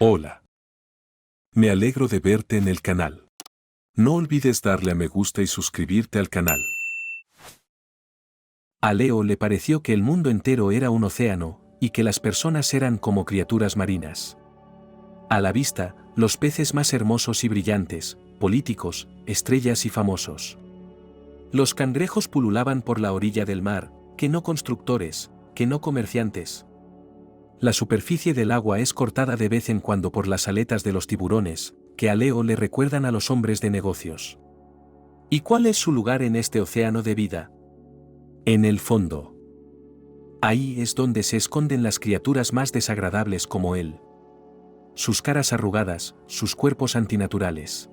Hola. Me alegro de verte en el canal. No olvides darle a me gusta y suscribirte al canal. A Leo le pareció que el mundo entero era un océano, y que las personas eran como criaturas marinas. A la vista, los peces más hermosos y brillantes, políticos, estrellas y famosos. Los cangrejos pululaban por la orilla del mar, que no constructores, que no comerciantes. La superficie del agua es cortada de vez en cuando por las aletas de los tiburones, que a Leo le recuerdan a los hombres de negocios. ¿Y cuál es su lugar en este océano de vida? En el fondo. Ahí es donde se esconden las criaturas más desagradables como él. Sus caras arrugadas, sus cuerpos antinaturales.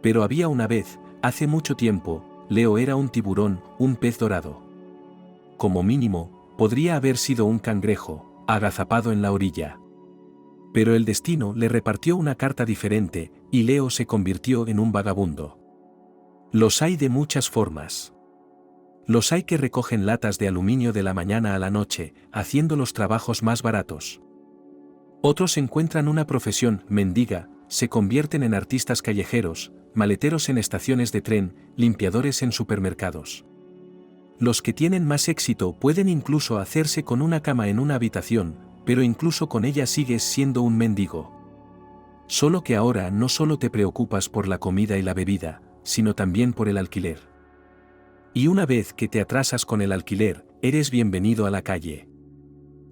Pero había una vez, hace mucho tiempo, Leo era un tiburón, un pez dorado. Como mínimo, podría haber sido un cangrejo, agazapado en la orilla. Pero el destino le repartió una carta diferente, y Leo se convirtió en un vagabundo. Los hay de muchas formas. Los hay que recogen latas de aluminio de la mañana a la noche, haciendo los trabajos más baratos. Otros encuentran una profesión, mendiga, se convierten en artistas callejeros, maleteros en estaciones de tren, limpiadores en supermercados. Los que tienen más éxito pueden incluso hacerse con una cama en una habitación, pero incluso con ella sigues siendo un mendigo. Solo que ahora no solo te preocupas por la comida y la bebida, sino también por el alquiler. Y una vez que te atrasas con el alquiler, eres bienvenido a la calle.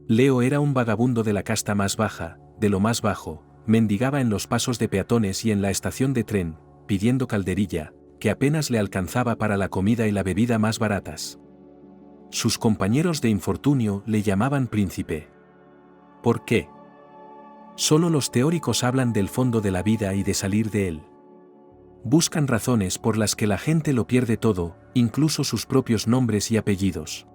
Leo era un vagabundo de la casta más baja, de lo más bajo, mendigaba en los pasos de peatones y en la estación de tren, pidiendo calderilla, que apenas le alcanzaba para la comida y la bebida más baratas. Sus compañeros de infortunio le llamaban príncipe. ¿Por qué? Solo los teóricos hablan del fondo de la vida y de salir de él. Buscan razones por las que la gente lo pierde todo, incluso sus propios nombres y apellidos.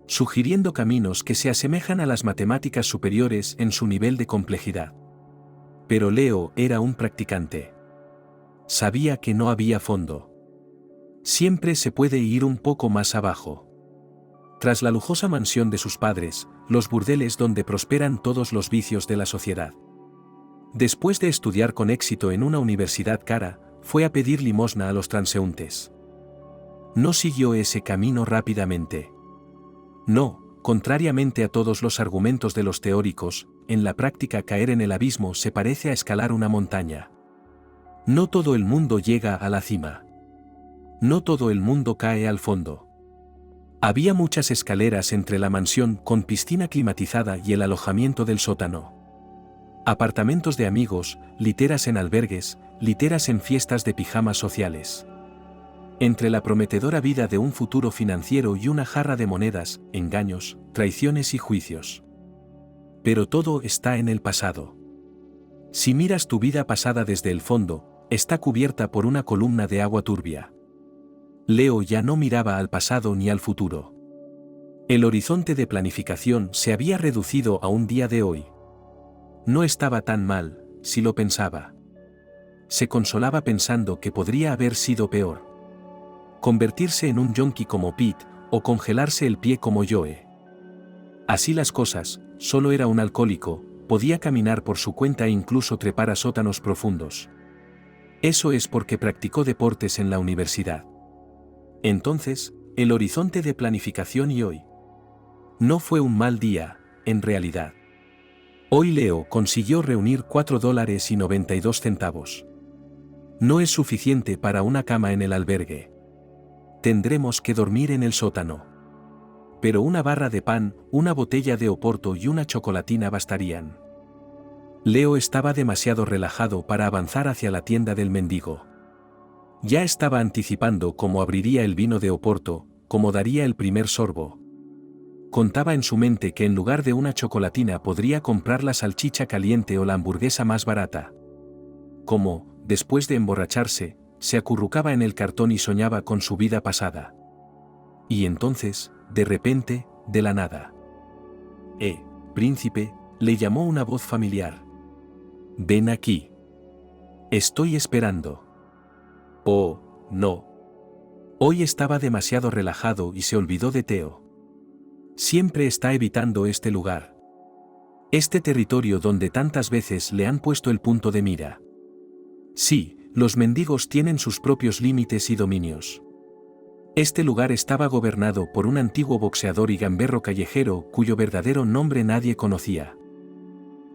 Sugiriendo caminos que se asemejan a las matemáticas superiores en su nivel de complejidad. Pero Leo era un practicante. Sabía que no había fondo. Siempre se puede ir un poco más abajo. Tras la lujosa mansión de sus padres, los burdeles donde prosperan todos los vicios de la sociedad. Después de estudiar con éxito en una universidad cara, fue a pedir limosna a los transeúntes. No siguió ese camino rápidamente. No, contrariamente a todos los argumentos de los teóricos, en la práctica caer en el abismo se parece a escalar una montaña. No todo el mundo llega a la cima. No todo el mundo cae al fondo. Había muchas escaleras entre la mansión con piscina climatizada y el alojamiento del sótano. Apartamentos de amigos, literas en albergues, literas en fiestas de pijamas sociales. Entre la prometedora vida de un futuro financiero y una jarra de monedas, engaños, traiciones y juicios. Pero todo está en el pasado. Si miras tu vida pasada desde el fondo, está cubierta por una columna de agua turbia. Leo ya no miraba al pasado ni al futuro. El horizonte de planificación se había reducido a un día de hoy. No estaba tan mal, si lo pensaba. Se consolaba pensando que podría haber sido peor. Convertirse en un yonki como Pete, o congelarse el pie como Joe. Así las cosas, solo era un alcohólico, podía caminar por su cuenta e incluso trepar a sótanos profundos. Eso es porque practicó deportes en la universidad. Entonces, el horizonte de planificación y hoy. No fue un mal día, en realidad. Hoy Leo consiguió reunir $4.92. No es suficiente para una cama en el albergue. Tendremos que dormir en el sótano. Pero una barra de pan, una botella de Oporto y una chocolatina bastarían. Leo estaba demasiado relajado para avanzar hacia la tienda del mendigo. Ya estaba anticipando cómo abriría el vino de Oporto, cómo daría el primer sorbo. Contaba en su mente que en lugar de una chocolatina podría comprar la salchicha caliente o la hamburguesa más barata. Como, después de emborracharse, se acurrucaba en el cartón y soñaba con su vida pasada. Y entonces, de repente, de la nada. Príncipe, le llamó una voz familiar. Ven aquí. Estoy esperando. Oh, no. Hoy estaba demasiado relajado y se olvidó de Theo. Siempre está evitando este lugar. Este territorio donde tantas veces le han puesto el punto de mira. Sí, los mendigos tienen sus propios límites y dominios. Este lugar estaba gobernado por un antiguo boxeador y gamberro callejero cuyo verdadero nombre nadie conocía.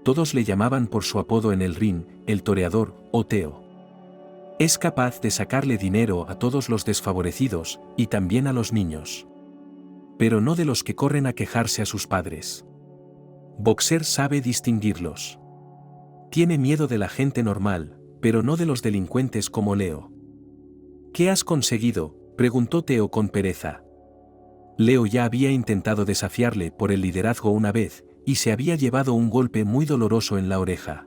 Todos le llamaban por su apodo en el ring, el toreador, o Teo. Es capaz de sacarle dinero a todos los desfavorecidos, y también a los niños. Pero no de los que corren a quejarse a sus padres. Boxer sabe distinguirlos. Tiene miedo de la gente normal, pero no de los delincuentes como Leo. ¿Qué has conseguido?, preguntó Teo con pereza. Leo ya había intentado desafiarle por el liderazgo una vez, y se había llevado un golpe muy doloroso en la oreja.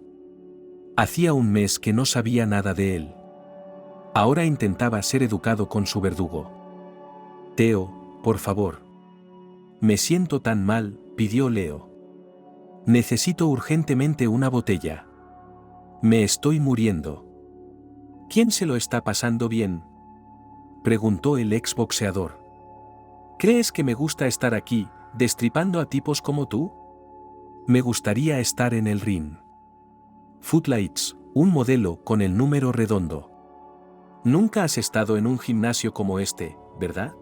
Hacía un mes que no sabía nada de él. Ahora intentaba ser educado con su verdugo. Teo, por favor. Me siento tan mal, pidió Leo. Necesito urgentemente una botella. Me estoy muriendo. ¿Quién se lo está pasando bien?, preguntó el exboxeador. ¿Crees que me gusta estar aquí, destripando a tipos como tú? Me gustaría estar en el ring. Footlights, un modelo con el número redondo. Nunca has estado en un gimnasio como este, ¿verdad?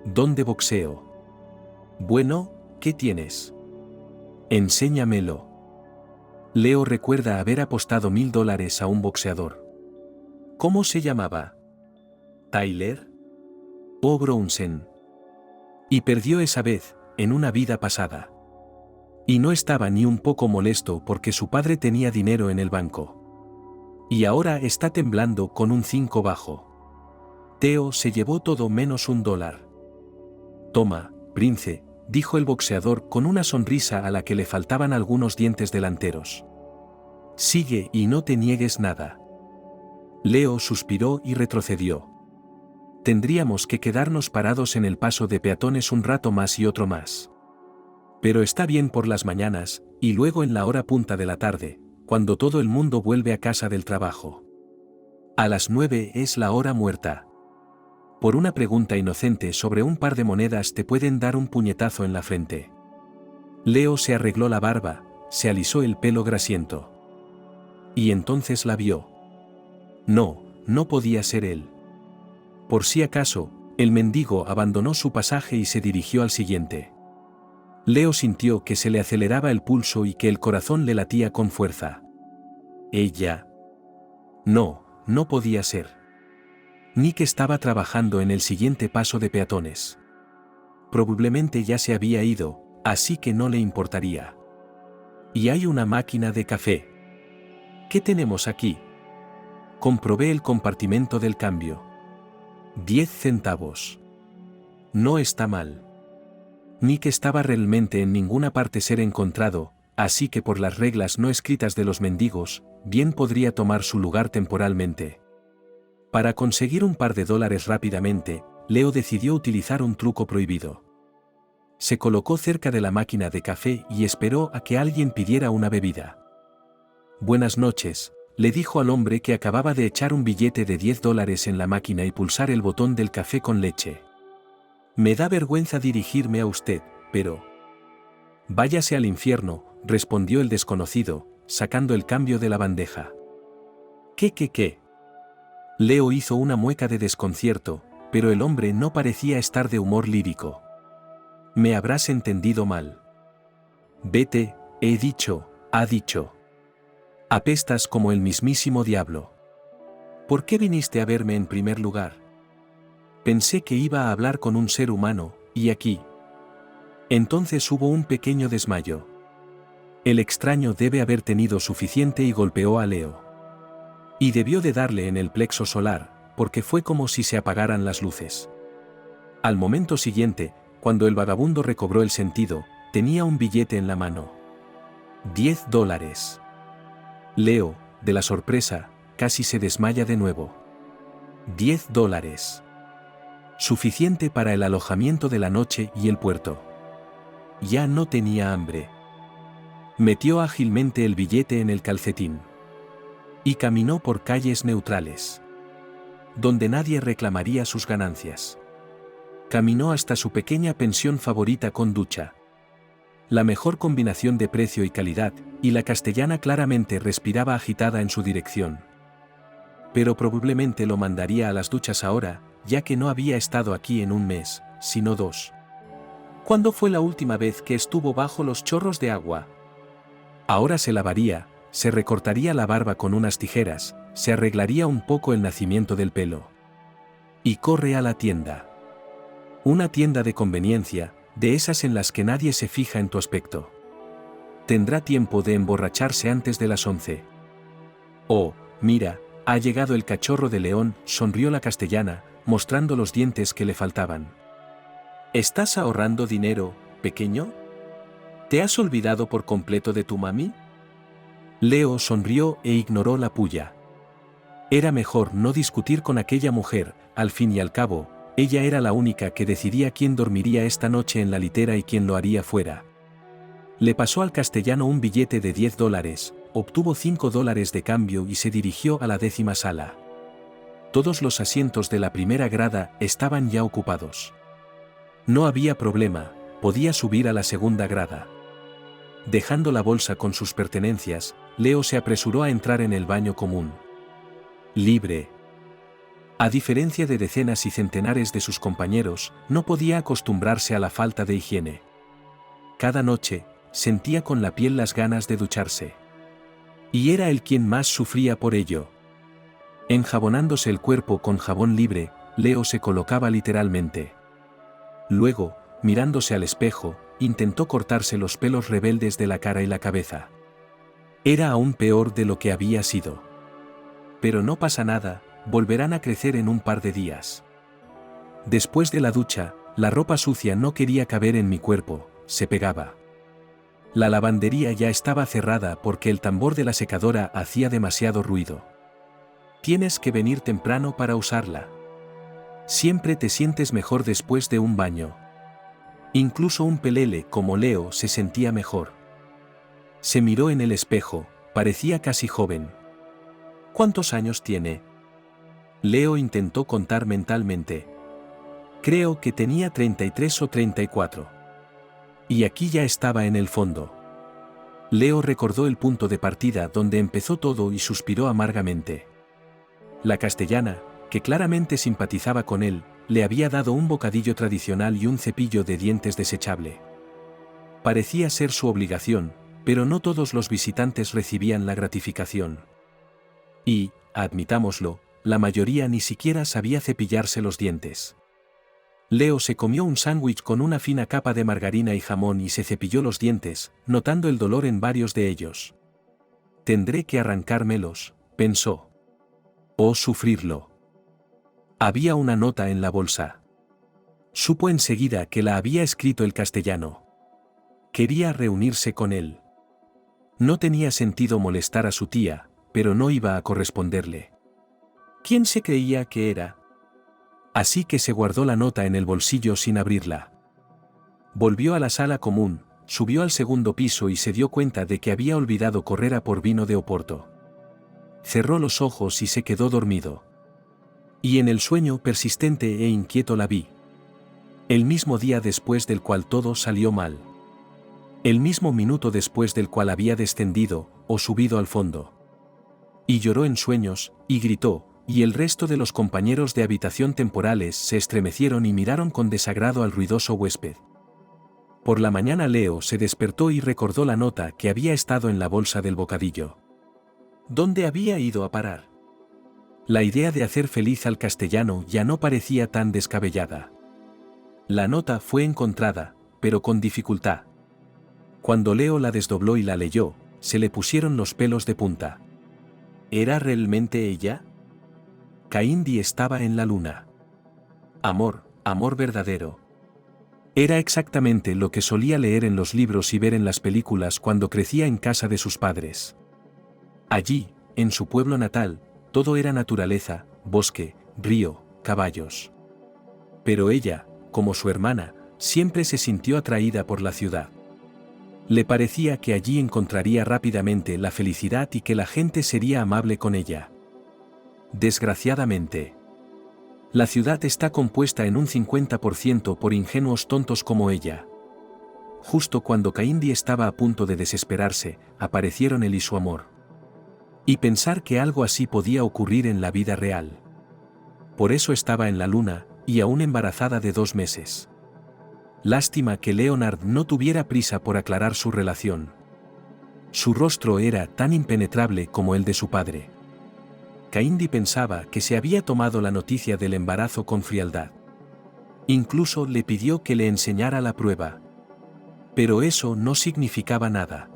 ¿Dónde boxeo? Bueno, ¿qué tienes? Enséñamelo. Leo recuerda haber apostado $1000 a un boxeador. ¿Cómo se llamaba? ¿Tyler? ¿O Brownsen? Y perdió esa vez, en una vida pasada. Y no estaba ni un poco molesto porque su padre tenía dinero en el banco. Y ahora está temblando con un 5 bajo. Teo se llevó todo menos $1. Toma, Prince, dijo el boxeador con una sonrisa a la que le faltaban algunos dientes delanteros. Sigue y no te niegues nada. Leo suspiró y retrocedió. Tendríamos que quedarnos parados en el paso de peatones un rato más y otro más. Pero está bien por las mañanas, y luego en la hora punta de la tarde, cuando todo el mundo vuelve a casa del trabajo. A las 9 es la hora muerta. Por una pregunta inocente sobre un par de monedas te pueden dar un puñetazo en la frente. Leo se arregló la barba, se alisó el pelo grasiento. Y entonces la vio. No, no podía ser él. Por si acaso, el mendigo abandonó su pasaje y se dirigió al siguiente. Leo sintió que se le aceleraba el pulso y que el corazón le latía con fuerza. Ella. No, no podía ser. Nick estaba trabajando en el siguiente paso de peatones. Probablemente ya se había ido, así que no le importaría. Y hay una máquina de café. ¿Qué tenemos aquí? Comprobé el compartimento del cambio. 10 centavos. No está mal. Nick estaba realmente en ninguna parte ser encontrado, así que por las reglas no escritas de los mendigos, bien podría tomar su lugar temporalmente. Para conseguir un par de dólares rápidamente, Leo decidió utilizar un truco prohibido. Se colocó cerca de la máquina de café y esperó a que alguien pidiera una bebida. Buenas noches, le dijo al hombre que acababa de echar un billete de $10 en la máquina y pulsar el botón del café con leche. Me da vergüenza dirigirme a usted, pero... Váyase al infierno, respondió el desconocido, sacando el cambio de la bandeja. ¿Qué? Leo hizo una mueca de desconcierto, pero el hombre no parecía estar de humor lírico. Me habrás entendido mal. Vete, ha dicho. Apestas como el mismísimo diablo. ¿Por qué viniste a verme en primer lugar? Pensé que iba a hablar con un ser humano, y aquí. Entonces hubo un pequeño desmayo. El extraño debe haber tenido suficiente y golpeó a Leo. Y debió de darle en el plexo solar, porque fue como si se apagaran las luces. Al momento siguiente, cuando el vagabundo recobró el sentido, tenía un billete en la mano. $10. Leo, de la sorpresa, casi se desmaya de nuevo. $10. Suficiente para el alojamiento de la noche y el puerto. Ya no tenía hambre. Metió ágilmente el billete en el calcetín. Y caminó por calles neutrales, donde nadie reclamaría sus ganancias. Caminó hasta su pequeña pensión favorita con ducha. La mejor combinación de precio y calidad, y la castellana claramente respiraba agitada en su dirección. Pero probablemente lo mandaría a las duchas ahora, ya que no había estado aquí en un mes, sino 2. ¿Cuándo fue la última vez que estuvo bajo los chorros de agua? Ahora se lavaría, se recortaría la barba con unas tijeras, se arreglaría un poco el nacimiento del pelo. Y corre a la tienda. Una tienda de conveniencia, de esas en las que nadie se fija en tu aspecto. Tendrá tiempo de emborracharse antes de las 11. Oh, mira, ha llegado el cachorro de león, sonrió la castellana, mostrando los dientes que le faltaban. ¿Estás ahorrando dinero, pequeño? ¿Te has olvidado por completo de tu mami? Leo sonrió e ignoró la puya. Era mejor no discutir con aquella mujer, al fin y al cabo, ella era la única que decidía quién dormiría esta noche en la litera y quién lo haría fuera. Le pasó al castellano un billete de $10, obtuvo $5 de cambio y se dirigió a la 10ª sala. Todos los asientos de la primera grada estaban ya ocupados. No había problema, podía subir a la 2ª grada. Dejando la bolsa con sus pertenencias, Leo se apresuró a entrar en el baño común. Libre. A diferencia de decenas y centenares de sus compañeros, no podía acostumbrarse a la falta de higiene. Cada noche, sentía con la piel las ganas de ducharse. Y era él quien más sufría por ello. Enjabonándose el cuerpo con jabón libre, Leo se colocaba literalmente. Luego, mirándose al espejo, intentó cortarse los pelos rebeldes de la cara y la cabeza. Era aún peor de lo que había sido. Pero no pasa nada, volverán a crecer en un par de días. Después de la ducha, la ropa sucia no quería caber en mi cuerpo, se pegaba. La lavandería ya estaba cerrada porque el tambor de la secadora hacía demasiado ruido. Tienes que venir temprano para usarla. Siempre te sientes mejor después de un baño. Incluso un pelele como Leo se sentía mejor. Se miró en el espejo, parecía casi joven. ¿Cuántos años tiene? Leo intentó contar mentalmente. Creo que tenía 33 o 34. Y aquí ya estaba en el fondo. Leo recordó el punto de partida donde empezó todo y suspiró amargamente. La castellana, que claramente simpatizaba con él, le había dado un bocadillo tradicional y un cepillo de dientes desechable. Parecía ser su obligación, pero no todos los visitantes recibían la gratificación. Y, admitámoslo, la mayoría ni siquiera sabía cepillarse los dientes. Leo se comió un sándwich con una fina capa de margarina y jamón y se cepilló los dientes, notando el dolor en varios de ellos. Tendré que arrancármelos, pensó. O sufrirlo. Había una nota en la bolsa. Supo enseguida que la había escrito el castellano. Quería reunirse con él. No tenía sentido molestar a su tía, pero no iba a corresponderle. ¿Quién se creía que era? Así que se guardó la nota en el bolsillo sin abrirla. Volvió a la sala común, subió al 2º piso y se dio cuenta de que había olvidado correr a por vino de Oporto. Cerró los ojos y se quedó dormido. Y en el sueño persistente e inquieto la vi. El mismo día después del cual todo salió mal. El mismo minuto después del cual había descendido, o subido al fondo. Y lloró en sueños, y gritó, y el resto de los compañeros de habitación temporales se estremecieron y miraron con desagrado al ruidoso huésped. Por la mañana Leo se despertó y recordó la nota que había estado en la bolsa del bocadillo. ¿Dónde había ido a parar? La idea de hacer feliz al castellano ya no parecía tan descabellada. La nota fue encontrada, pero con dificultad. Cuando Leo la desdobló y la leyó, se le pusieron los pelos de punta. ¿Era realmente ella? Caindi estaba en la luna. Amor, amor verdadero. Era exactamente lo que solía leer en los libros y ver en las películas cuando crecía en casa de sus padres. Allí, en su pueblo natal, todo era naturaleza, bosque, río, caballos. Pero ella, como su hermana, siempre se sintió atraída por la ciudad. Le parecía que allí encontraría rápidamente la felicidad y que la gente sería amable con ella. Desgraciadamente, la ciudad está compuesta en un 50% por ingenuos tontos como ella. justo cuando Caindy estaba a punto de desesperarse, aparecieron él y su amor. Y pensar que algo así podía ocurrir en la vida real. Por eso estaba en la luna, y aún embarazada de 2 meses. Lástima que Leonard no tuviera prisa por aclarar su relación. Su rostro era tan impenetrable como el de su padre. Caindy pensaba que se había tomado la noticia del embarazo con frialdad. Incluso le pidió que le enseñara la prueba. Pero eso no significaba nada.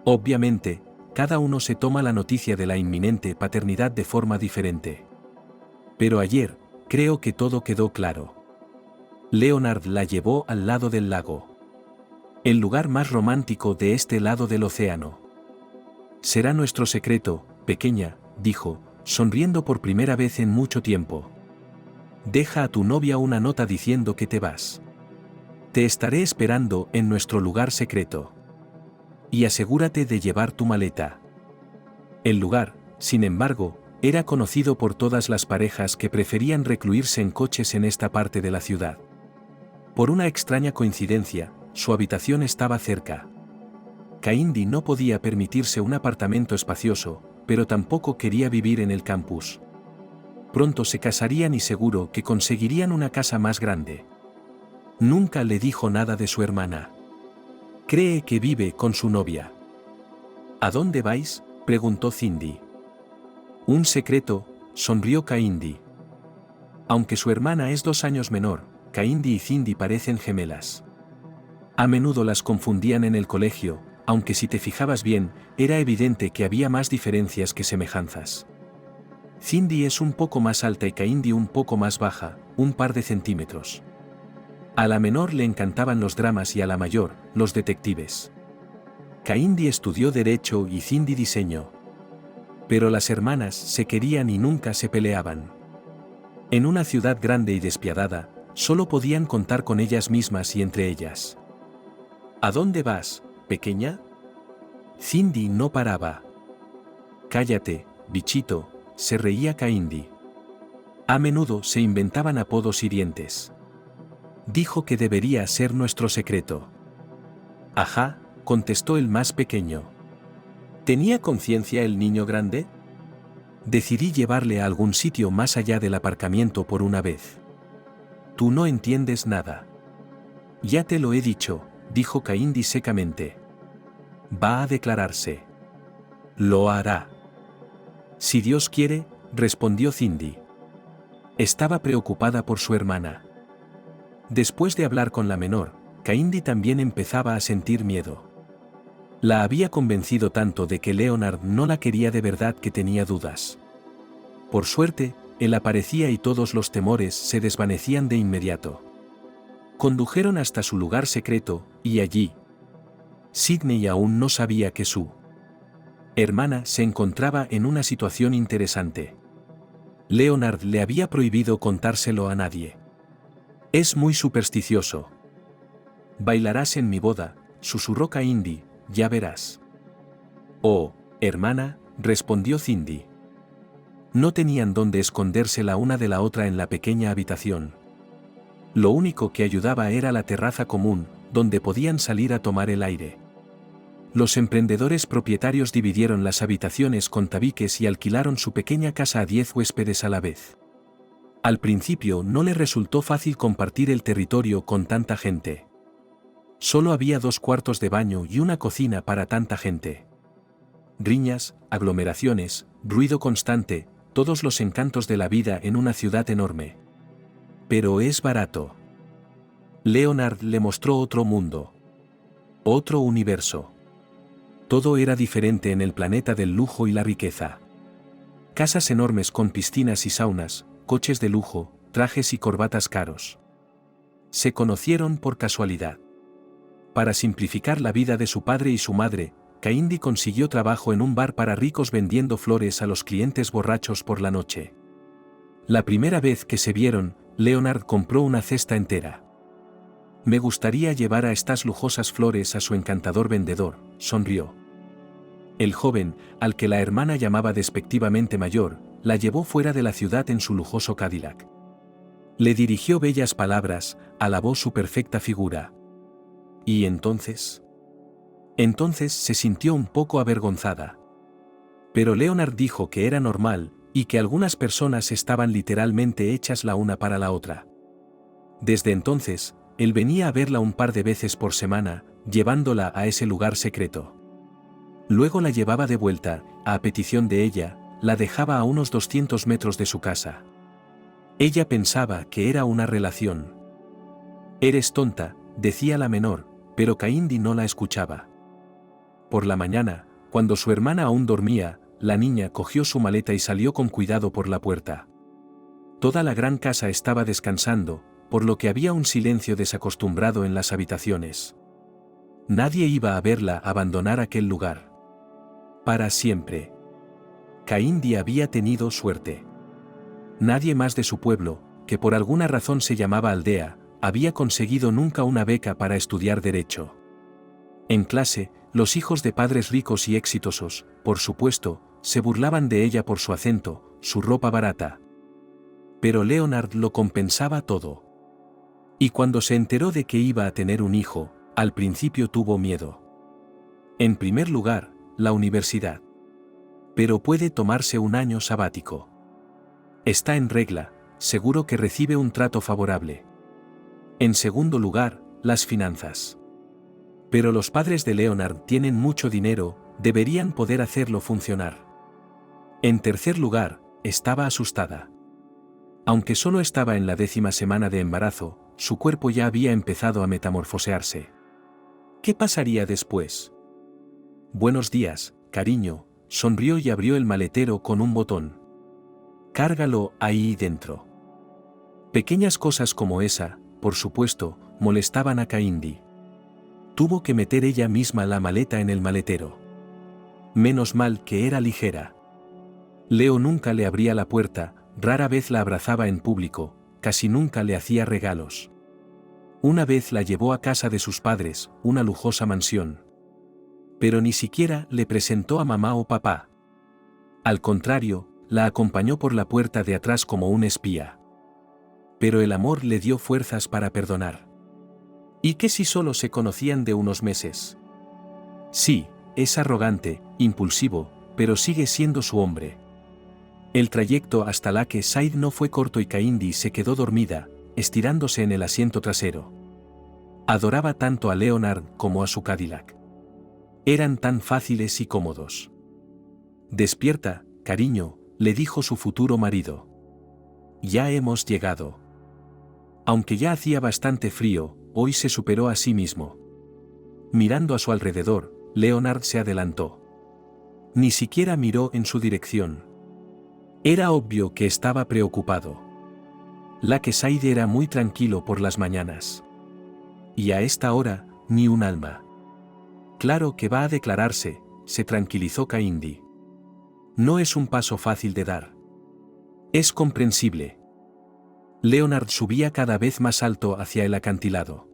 Obviamente, cada uno se toma la noticia de la inminente paternidad de forma diferente. Pero ayer, creo que todo quedó claro. Leonard la llevó al lado del lago. El lugar más romántico de este lado del océano. Será nuestro secreto, pequeña, dijo, sonriendo por primera vez en mucho tiempo. Deja a tu novia una nota diciendo que te vas. Te estaré esperando en nuestro lugar secreto. Y asegúrate de llevar tu maleta. El lugar, sin embargo, era conocido por todas las parejas que preferían recluirse en coches en esta parte de la ciudad. Por una extraña coincidencia, su habitación estaba cerca. Caindy no podía permitirse un apartamento espacioso, pero tampoco quería vivir en el campus. Pronto se casarían y seguro que conseguirían una casa más grande. Nunca le dijo nada de su hermana. Cree que vive con su novia. ¿A dónde vais?, preguntó Cindy. Un secreto, sonrió Caindy. Aunque su hermana es 2 años menor, Caindy y Cindy parecen gemelas. A menudo las confundían en el colegio, aunque si te fijabas bien, era evidente que había más diferencias que semejanzas. Cindy es un poco más alta y Caindy un poco más baja, un par de centímetros. A la menor le encantaban los dramas y a la mayor, los detectives. Caindy estudió Derecho y Cindy Diseño. Pero las hermanas se querían y nunca se peleaban. En una ciudad grande y despiadada, solo podían contar con ellas mismas y entre ellas. ¿A dónde vas, pequeña? Cindy no paraba. Cállate, bichito, se reía Caindy. A menudo se inventaban apodos hirientes. Dijo que debería ser nuestro secreto. Ajá, contestó el más pequeño. ¿Tenía conciencia el niño grande? Decidí llevarle a algún sitio más allá del aparcamiento por una vez. Tú no entiendes nada. Ya te lo he dicho, dijo Caindy secamente. Va a declararse. Lo hará. Si Dios quiere, respondió Cindy. Estaba preocupada por su hermana. Después de hablar con la menor, Caindy también empezaba a sentir miedo. La había convencido tanto de que Leonard no la quería de verdad que tenía dudas. Por suerte, él aparecía y todos los temores se desvanecían de inmediato. Condujeron hasta su lugar secreto, y allí, Sidney aún no sabía que su hermana se encontraba en una situación interesante. Leonard le había prohibido contárselo a nadie. Es muy supersticioso. Bailarás en mi boda, susurró Caindy, ya verás. Oh, hermana, respondió Cindy. No tenían dónde esconderse la una de la otra en la pequeña habitación. Lo único que ayudaba era la terraza común, donde podían salir a tomar el aire. Los emprendedores propietarios dividieron las habitaciones con tabiques y alquilaron su pequeña casa a 10 huéspedes a la vez. Al principio no le resultó fácil compartir el territorio con tanta gente. Solo había 2 cuartos de baño y una cocina para tanta gente. Riñas, aglomeraciones, ruido constante, todos los encantos de la vida en una ciudad enorme. Pero es barato. Leonard le mostró otro mundo. Otro universo. Todo era diferente en el planeta del lujo y la riqueza. Casas enormes con piscinas y saunas, coches de lujo, trajes y corbatas caros. Se conocieron por casualidad. Para simplificar la vida de su padre y su madre, Caindy consiguió trabajo en un bar para ricos vendiendo flores a los clientes borrachos por la noche. La primera vez que se vieron, Leonard compró una cesta entera. Me gustaría llevar a estas lujosas flores a su encantador vendedor, sonrió. El joven, al que la hermana llamaba despectivamente mayor, la llevó fuera de la ciudad en su lujoso Cadillac. Le dirigió bellas palabras, alabó su perfecta figura. ¿Y entonces? Entonces se sintió un poco avergonzada. Pero Leonard dijo que era normal, y que algunas personas estaban literalmente hechas la una para la otra. Desde entonces, él venía a verla un par de veces por semana, llevándola a ese lugar secreto. Luego la llevaba de vuelta, a petición de ella, la dejaba a unos 200 metros de su casa. Ella pensaba que era una relación. «Eres tonta», decía la menor, pero Kaindi no la escuchaba. Por la mañana, cuando su hermana aún dormía, la niña cogió su maleta y salió con cuidado por la puerta. Toda la gran casa estaba descansando, por lo que había un silencio desacostumbrado en las habitaciones. Nadie iba a verla abandonar aquel lugar. Para siempre. Kaindi había tenido suerte. Nadie más de su pueblo, que por alguna razón se llamaba aldea, había conseguido nunca una beca para estudiar derecho. En clase, los hijos de padres ricos y exitosos, por supuesto, se burlaban de ella por su acento, su ropa barata. Pero Leonard lo compensaba todo. Y cuando se enteró de que iba a tener un hijo, al principio tuvo miedo. En primer lugar, la universidad. Pero puede tomarse un año sabático. Está en regla, seguro que recibe un trato favorable. En segundo lugar, las finanzas. Pero los padres de Leonard tienen mucho dinero, deberían poder hacerlo funcionar. En tercer lugar, estaba asustada. Aunque solo estaba en la 10ª semana de embarazo, su cuerpo ya había empezado a metamorfosearse. ¿Qué pasaría después? «Buenos días, cariño», sonrió y abrió el maletero con un botón. «Cárgalo ahí dentro». Pequeñas cosas como esa, por supuesto, molestaban a Kaindi. Tuvo que meter ella misma la maleta en el maletero. Menos mal que era ligera. Leo nunca le abría la puerta, rara vez la abrazaba en público, casi nunca le hacía regalos. Una vez la llevó a casa de sus padres, una lujosa mansión. Pero ni siquiera le presentó a mamá o papá. Al contrario, la acompañó por la puerta de atrás como un espía. Pero el amor le dio fuerzas para perdonar. ¿Y qué si solo se conocían de unos meses? Sí, es arrogante, impulsivo, pero sigue siendo su hombre. El trayecto hasta Lakeside no fue corto y Kaindi se quedó dormida, estirándose en el asiento trasero. Adoraba tanto a Leonard como a su Cadillac. Eran tan fáciles y cómodos. «Despierta, cariño», le dijo su futuro marido. «Ya hemos llegado». Aunque ya hacía bastante frío, hoy se superó a sí mismo. Mirando a su alrededor, Leonard se adelantó. Ni siquiera miró en su dirección. Era obvio que estaba preocupado. Lakeside era muy tranquilo por las mañanas. Y a esta hora, ni un alma. «Claro que va a declararse», se tranquilizó Kaindi. «No es un paso fácil de dar. Es comprensible». Leonard subía cada vez más alto hacia el acantilado.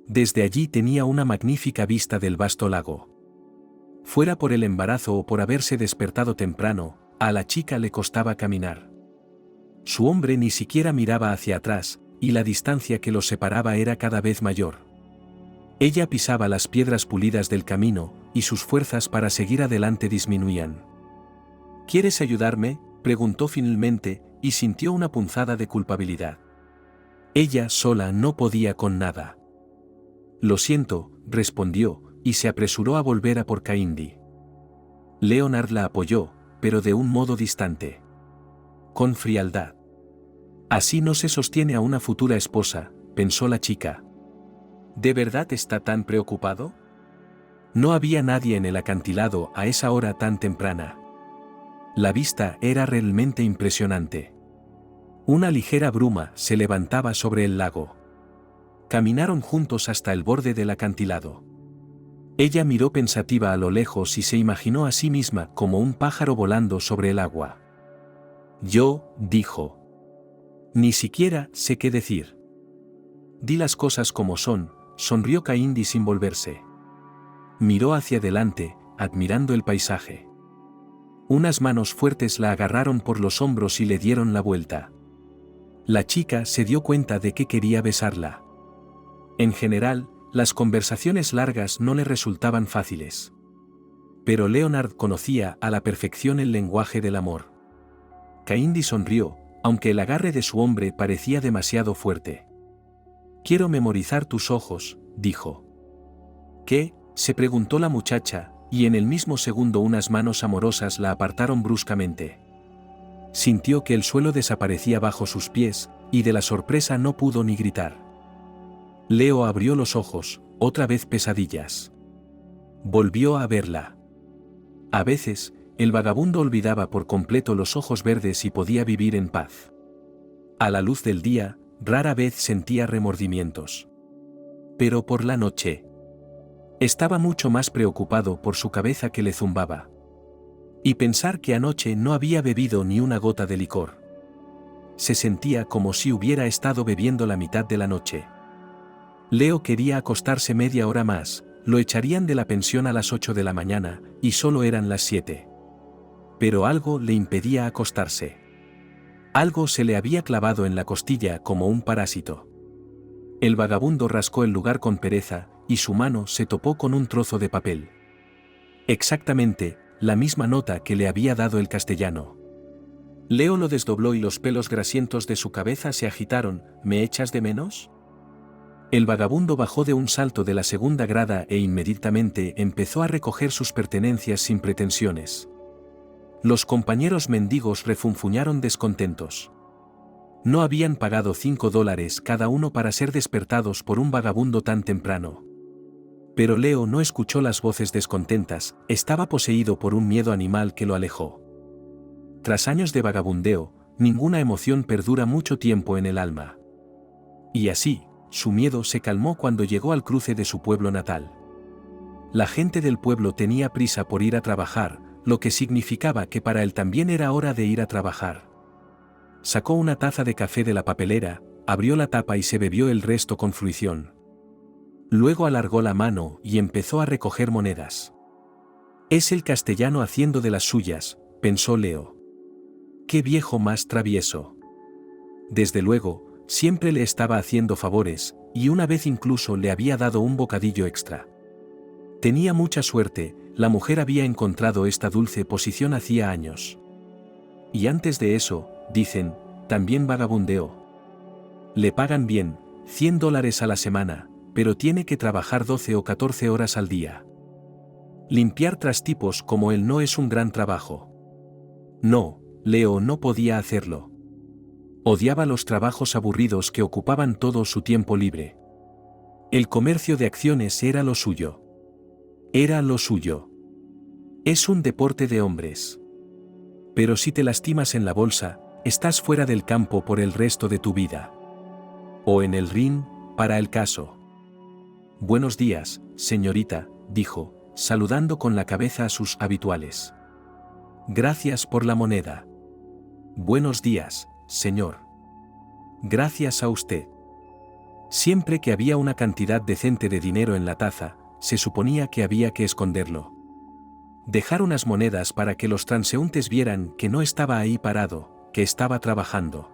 Desde allí tenía una magnífica vista del vasto lago. Fuera por el embarazo o por haberse despertado temprano, a la chica le costaba caminar. Su hombre ni siquiera miraba hacia atrás, y la distancia que los separaba era cada vez mayor. Ella pisaba las piedras pulidas del camino, y sus fuerzas para seguir adelante disminuían. «¿Quieres ayudarme?», preguntó finalmente, y sintió una punzada de culpabilidad. Ella sola no podía con nada. «Lo siento», respondió, y se apresuró a volver a por Kaindi. Leonard la apoyó, pero de un modo distante. Con frialdad. «Así no se sostiene a una futura esposa», pensó la chica. ¿De verdad está tan preocupado? No había nadie en el acantilado a esa hora tan temprana. La vista era realmente impresionante. Una ligera bruma se levantaba sobre el lago. Caminaron juntos hasta el borde del acantilado. Ella miró pensativa a lo lejos y se imaginó a sí misma como un pájaro volando sobre el agua. «Yo», dijo. «Ni siquiera sé qué decir». «Di las cosas como son», sonrió Kaindi sin volverse. Miró hacia adelante, admirando el paisaje. Unas manos fuertes la agarraron por los hombros y le dieron la vuelta. La chica se dio cuenta de que quería besarla. En general, Las conversaciones largas no le resultaban fáciles. Pero Leonard conocía a la perfección el lenguaje del amor. Caindy sonrió, aunque el agarre de su hombre parecía demasiado fuerte. «Quiero memorizar tus ojos», dijo. «¿Qué?», se preguntó la muchacha, y en el mismo segundo unas manos amorosas la apartaron bruscamente. Sintió que el suelo desaparecía bajo sus pies, y de la sorpresa no pudo ni gritar. Leo abrió los ojos, otra vez pesadillas. Volvió a verla. A veces, el vagabundo olvidaba por completo los ojos verdes y podía vivir en paz. A la luz del día, rara vez sentía remordimientos. Pero por la noche, estaba mucho más preocupado por su cabeza que le zumbaba. Y pensar que anoche no había bebido ni una gota de licor. Se sentía como si hubiera estado bebiendo la mitad de la noche. Leo quería acostarse media hora más, lo echarían de la pensión a las 8 de la mañana, y solo eran las 7. Pero algo le impedía acostarse. Algo se le había clavado en la costilla como un parásito. El vagabundo rascó el lugar con pereza, y su mano se topó con un trozo de papel. Exactamente, la misma nota que le había dado el castellano. Leo lo desdobló y los pelos grasientos de su cabeza se agitaron. «¿Me echas de menos?». El vagabundo bajó de un salto de la segunda grada e inmediatamente empezó a recoger sus pertenencias sin pretensiones. Los compañeros mendigos refunfuñaron descontentos. No habían pagado $5 cada uno para ser despertados por un vagabundo tan temprano. Pero Leo no escuchó las voces descontentas, estaba poseído por un miedo animal que lo alejó. Tras años de vagabundeo, ninguna emoción perdura mucho tiempo en el alma. Y así, su miedo se calmó cuando llegó al cruce de su pueblo natal. La gente del pueblo tenía prisa por ir a trabajar, lo que significaba que para él también era hora de ir a trabajar. Sacó una taza de café de la papelera, abrió la tapa y se bebió el resto con fruición. Luego alargó la mano y empezó a recoger monedas. «Es el castellano haciendo de las suyas», pensó Leo. «Qué viejo más travieso». Desde luego, siempre le estaba haciendo favores, y una vez incluso le había dado un bocadillo extra. Tenía mucha suerte, la mujer había encontrado esta dulce posición hacía años. Y antes de eso, dicen, también vagabundeó. Le pagan bien, $100 a la semana, pero tiene que trabajar 12 o 14 horas al día. Limpiar trastipos como él no es un gran trabajo. No, Leo no podía hacerlo. Odiaba los trabajos aburridos que ocupaban todo su tiempo libre. El comercio de acciones era lo suyo. Era lo suyo. Es un deporte de hombres. Pero si te lastimas en la bolsa, estás fuera del campo por el resto de tu vida. O en el ring, para el caso. «Buenos días, señorita», dijo, saludando con la cabeza a sus habituales. «Gracias por la moneda». «Buenos días, señor». «Gracias a usted». Siempre que había una cantidad decente de dinero en la taza, se suponía que había que esconderlo. Dejar unas monedas para que los transeúntes vieran que no estaba ahí parado, que estaba trabajando.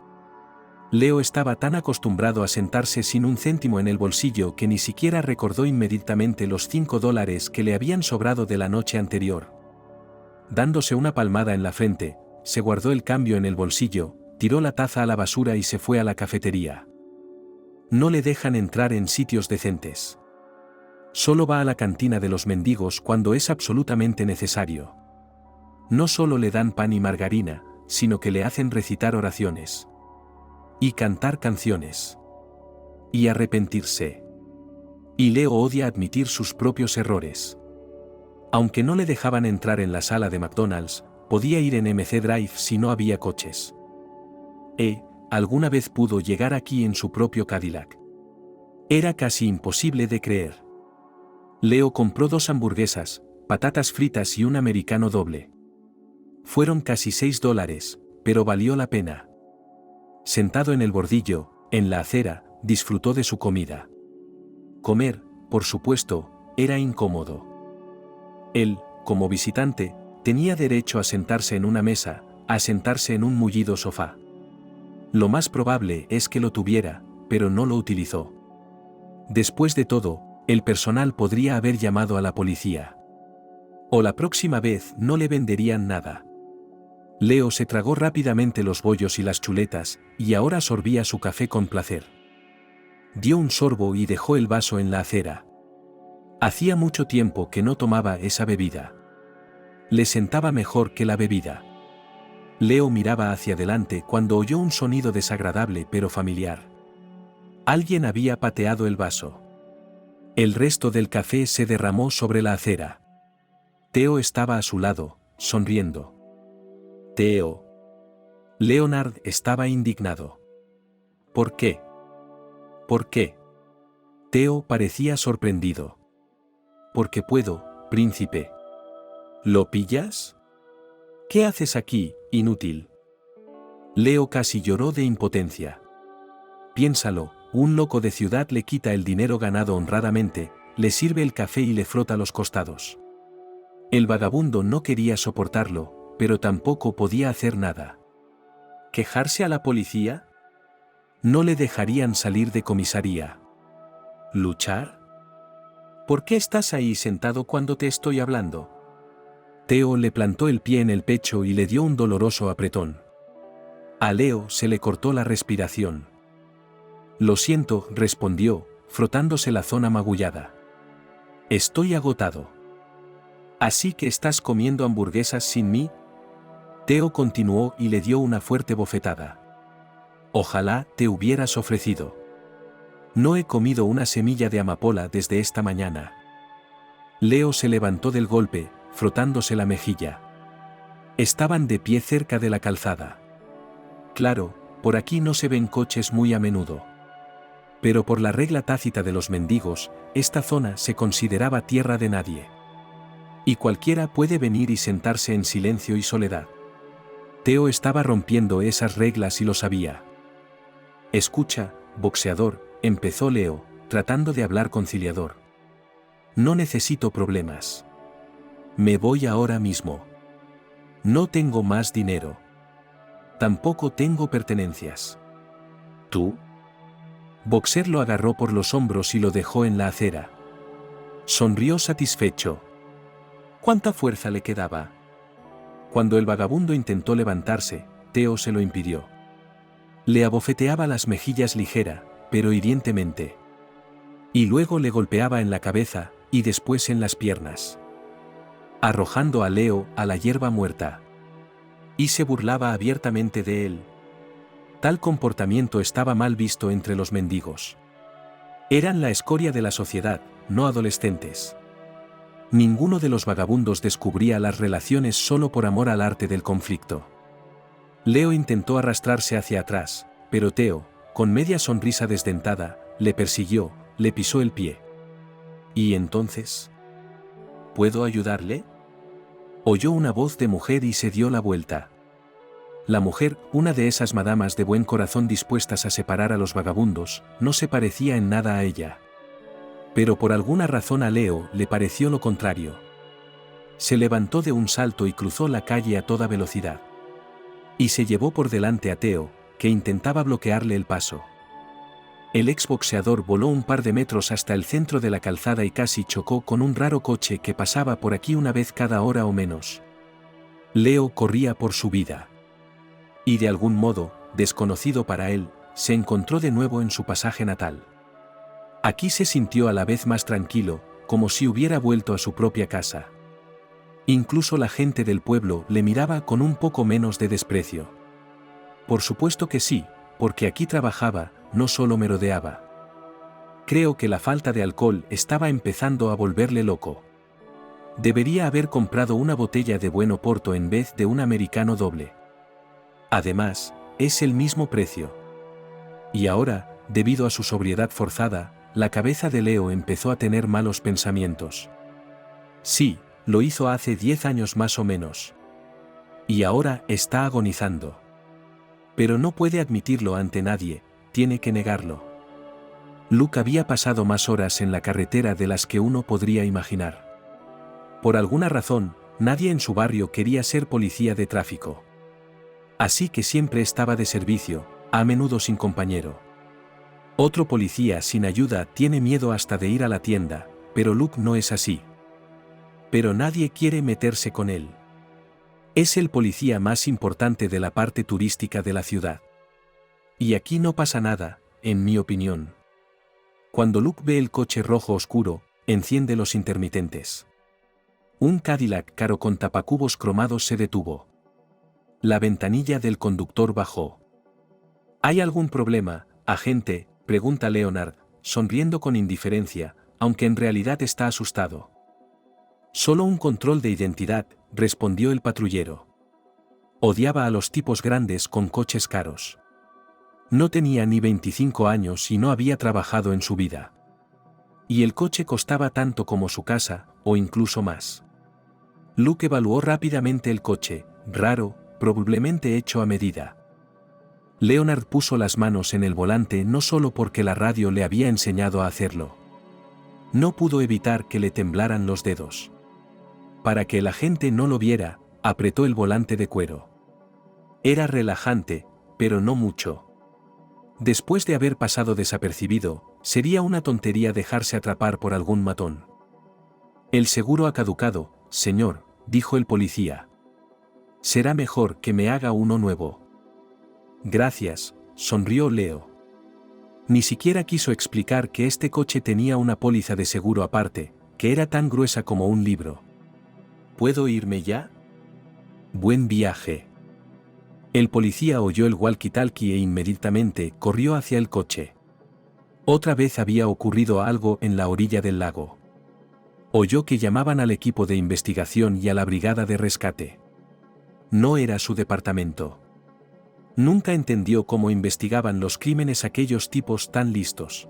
Leo estaba tan acostumbrado a sentarse sin un céntimo en el bolsillo que ni siquiera recordó inmediatamente los $5 que le habían sobrado de la noche anterior. Dándose una palmada en la frente, se guardó el cambio en el bolsillo, tiró la taza a la basura y se fue a la cafetería. No le dejan entrar en sitios decentes. Solo va a la cantina de los mendigos cuando es absolutamente necesario. No solo le dan pan y margarina, sino que le hacen recitar oraciones. Y cantar canciones. Y arrepentirse. Y Leo odia admitir sus propios errores. Aunque no le dejaban entrar en la sala de McDonald's, podía ir en MC Drive si no había coches. Alguna vez pudo llegar aquí en su propio Cadillac. Era casi imposible de creer. Leo compró 2 hamburguesas, patatas fritas y un americano doble. Fueron casi $6, pero valió la pena. Sentado en el bordillo, en la acera, disfrutó de su comida. Comer, por supuesto, era incómodo. Él, como visitante, tenía derecho a sentarse en una mesa, a sentarse en un mullido sofá. Lo más probable es que lo tuviera, pero no lo utilizó. Después de todo, El personal podría haber llamado a la policía. O la próxima vez no le venderían nada. Leo se tragó rápidamente los bollos y las chuletas, y ahora sorbía su café con placer. Dio un sorbo y dejó el vaso en la acera. Hacía mucho tiempo que no tomaba esa bebida. Le sentaba mejor que la bebida. Leo miraba hacia adelante cuando oyó un sonido desagradable pero familiar. Alguien había pateado el vaso. El resto del café se derramó sobre la acera. Theo estaba a su lado, sonriendo. Theo. Leonard estaba indignado. ¿Por qué? ¿Por qué? Theo parecía sorprendido. Porque puedo, príncipe. ¿Lo pillas? ¿Qué haces aquí, inútil? Leo casi lloró de impotencia. Piénsalo, un loco de ciudad le quita el dinero ganado honradamente, le sirve el café y le frota los costados. El vagabundo no quería soportarlo, pero tampoco podía hacer nada. ¿Quejarse a la policía? No le dejarían salir de comisaría. ¿Luchar? ¿Por qué estás ahí sentado cuando te estoy hablando? Theo le plantó el pie en el pecho y le dio un doloroso apretón. A Leo se le cortó la respiración. Lo siento, respondió, frotándose la zona magullada. Estoy agotado. ¿Así que estás comiendo hamburguesas sin mí? Theo continuó y le dio una fuerte bofetada. Ojalá te hubieras ofrecido. No he comido una semilla de amapola desde esta mañana. Leo se levantó del golpe, frotándose la mejilla. Estaban de pie cerca de la calzada. Claro, por aquí no se ven coches muy a menudo. Pero por la regla tácita de los mendigos, esta zona se consideraba tierra de nadie. Y cualquiera puede venir y sentarse en silencio y soledad. Theo estaba rompiendo esas reglas y lo sabía. Escucha, boxeador, empezó Leo, tratando de hablar conciliador. No necesito problemas. Me voy ahora mismo. No tengo más dinero. Tampoco tengo pertenencias. ¿Tú? Boxer lo agarró por los hombros y lo dejó en la acera. Sonrió satisfecho. ¿Cuánta fuerza le quedaba? Cuando el vagabundo intentó levantarse, Theo se lo impidió. Le abofeteaba las mejillas ligera, pero hirientemente. Y luego le golpeaba en la cabeza, y después en las piernas. Arrojando a Leo a la hierba muerta. Y se burlaba abiertamente de él. Tal comportamiento estaba mal visto entre los mendigos. Eran la escoria de la sociedad, no adolescentes. Ninguno de los vagabundos descubría las relaciones solo por amor al arte del conflicto. Leo intentó arrastrarse hacia atrás, pero Theo, con media sonrisa desdentada, le persiguió, le pisó el pie. ¿Y entonces? ¿Puedo ayudarle? Oyó una voz de mujer y se dio la vuelta. La mujer, una de esas madamas de buen corazón dispuestas a separar a los vagabundos, no se parecía en nada a ella. Pero por alguna razón a Leo le pareció lo contrario. Se levantó de un salto y cruzó la calle a toda velocidad. Y se llevó por delante a Theo, que intentaba bloquearle el paso. El exboxeador voló un par de metros hasta el centro de la calzada y casi chocó con un raro coche que pasaba por aquí una vez cada hora o menos. Leo corría por su vida. Y de algún modo, desconocido para él, se encontró de nuevo en su pasaje natal. Aquí se sintió a la vez más tranquilo, como si hubiera vuelto a su propia casa. Incluso la gente del pueblo le miraba con un poco menos de desprecio. Por supuesto que sí, porque aquí trabajaba, no solo merodeaba. Creo que la falta de alcohol estaba empezando a volverle loco. Debería haber comprado una botella de buen Oporto en vez de un americano doble. Además, es el mismo precio. Y ahora, debido a su sobriedad forzada, la cabeza de Leo empezó a tener malos pensamientos. Sí, lo hizo hace 10 años más o menos. Y ahora está agonizando. Pero no puede admitirlo ante nadie, tiene que negarlo. Luke había pasado más horas en la carretera de las que uno podría imaginar. Por alguna razón, nadie en su barrio quería ser policía de tráfico. Así que siempre estaba de servicio, a menudo sin compañero. Otro policía sin ayuda tiene miedo hasta de ir a la tienda, pero Luke no es así. Pero nadie quiere meterse con él. Es el policía más importante de la parte turística de la ciudad. Y aquí no pasa nada, en mi opinión. Cuando Luke ve el coche rojo oscuro, enciende los intermitentes. Un Cadillac caro con tapacubos cromados se detuvo. La ventanilla del conductor bajó. ¿Hay algún problema, agente?, pregunta Leonard, sonriendo con indiferencia, aunque en realidad está asustado. Solo un control de identidad, respondió el patrullero. Odiaba a los tipos grandes con coches caros. No tenía ni 25 años y no había trabajado en su vida. Y el coche costaba tanto como su casa, o incluso más. Luke evaluó rápidamente el coche, raro, probablemente hecho a medida. Leonard puso las manos en el volante no solo porque la radio le había enseñado a hacerlo. No pudo evitar que le temblaran los dedos. Para que el agente no lo viera, apretó el volante de cuero. Era relajante, pero no mucho. Después de haber pasado desapercibido, sería una tontería dejarse atrapar por algún matón. El seguro ha caducado, señor, dijo el policía. Será mejor que me haga uno nuevo. Gracias, sonrió Leo. Ni siquiera quiso explicar que este coche tenía una póliza de seguro aparte, que era tan gruesa como un libro. ¿Puedo irme ya? Buen viaje. El policía oyó el walkie-talkie e inmediatamente corrió hacia el coche. Otra vez había ocurrido algo en la orilla del lago. Oyó que llamaban al equipo de investigación y a la brigada de rescate. No era su departamento. Nunca entendió cómo investigaban los crímenes aquellos tipos tan listos.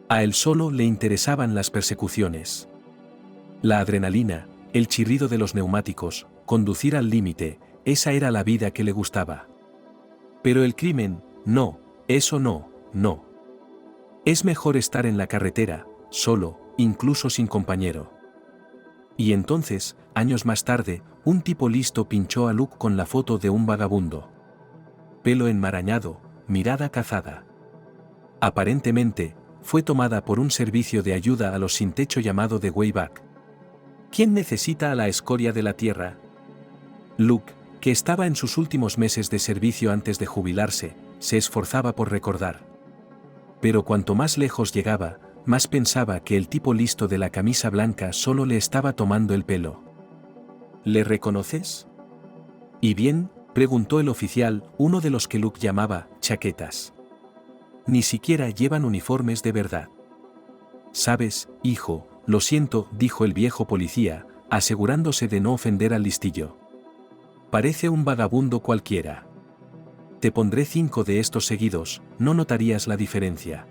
A él solo le interesaban las persecuciones. La adrenalina, el chirrido de los neumáticos, conducir al límite, esa era la vida que le gustaba. Pero el crimen, no, eso no, no. Es mejor estar en la carretera, solo, incluso sin compañero. Y entonces, años más tarde, un tipo listo pinchó a Luke con la foto de un vagabundo. Pelo enmarañado, mirada cazada. Aparentemente, fue tomada por un servicio de ayuda a los sin techo llamado The Wayback. ¿Quién necesita a la escoria de la tierra? Luke, que estaba en sus últimos meses de servicio antes de jubilarse, se esforzaba por recordar. Pero cuanto más lejos llegaba, más pensaba que el tipo listo de la camisa blanca solo le estaba tomando el pelo. ¿Le reconoces? ¿Y bien?, preguntó el oficial, uno de los que Luke llamaba chaquetas. Ni siquiera llevan uniformes de verdad. Sabes, hijo, lo siento, dijo el viejo policía, asegurándose de no ofender al listillo. Parece un vagabundo cualquiera. Te pondré 5 de estos seguidos, no notarías la diferencia.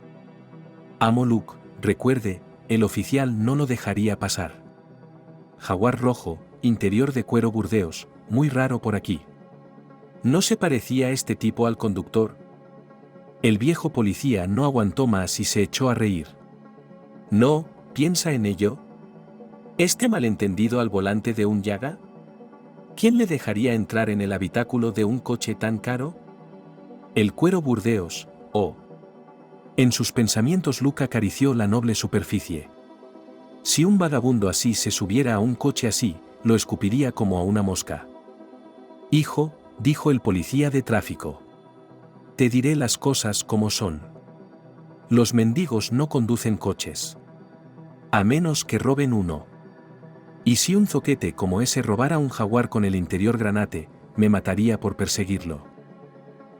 Amo Luke, recuerde, el oficial no lo dejaría pasar. Jaguar rojo, interior de cuero Burdeos, muy raro por aquí. ¿No se parecía este tipo al conductor? El viejo policía no aguantó más y se echó a reír. No, ¿piensa en ello? ¿Este malentendido al volante de un Yaga? ¿Quién le dejaría entrar en el habitáculo de un coche tan caro? El cuero Burdeos, oh. En sus pensamientos Luke acarició la noble superficie. Si un vagabundo así se subiera a un coche así, lo escupiría como a una mosca. Hijo, dijo el policía de tráfico. Te diré las cosas como son. Los mendigos no conducen coches. A menos que roben uno. Y si un zoquete como ese robara un Jaguar con el interior granate, me mataría por perseguirlo.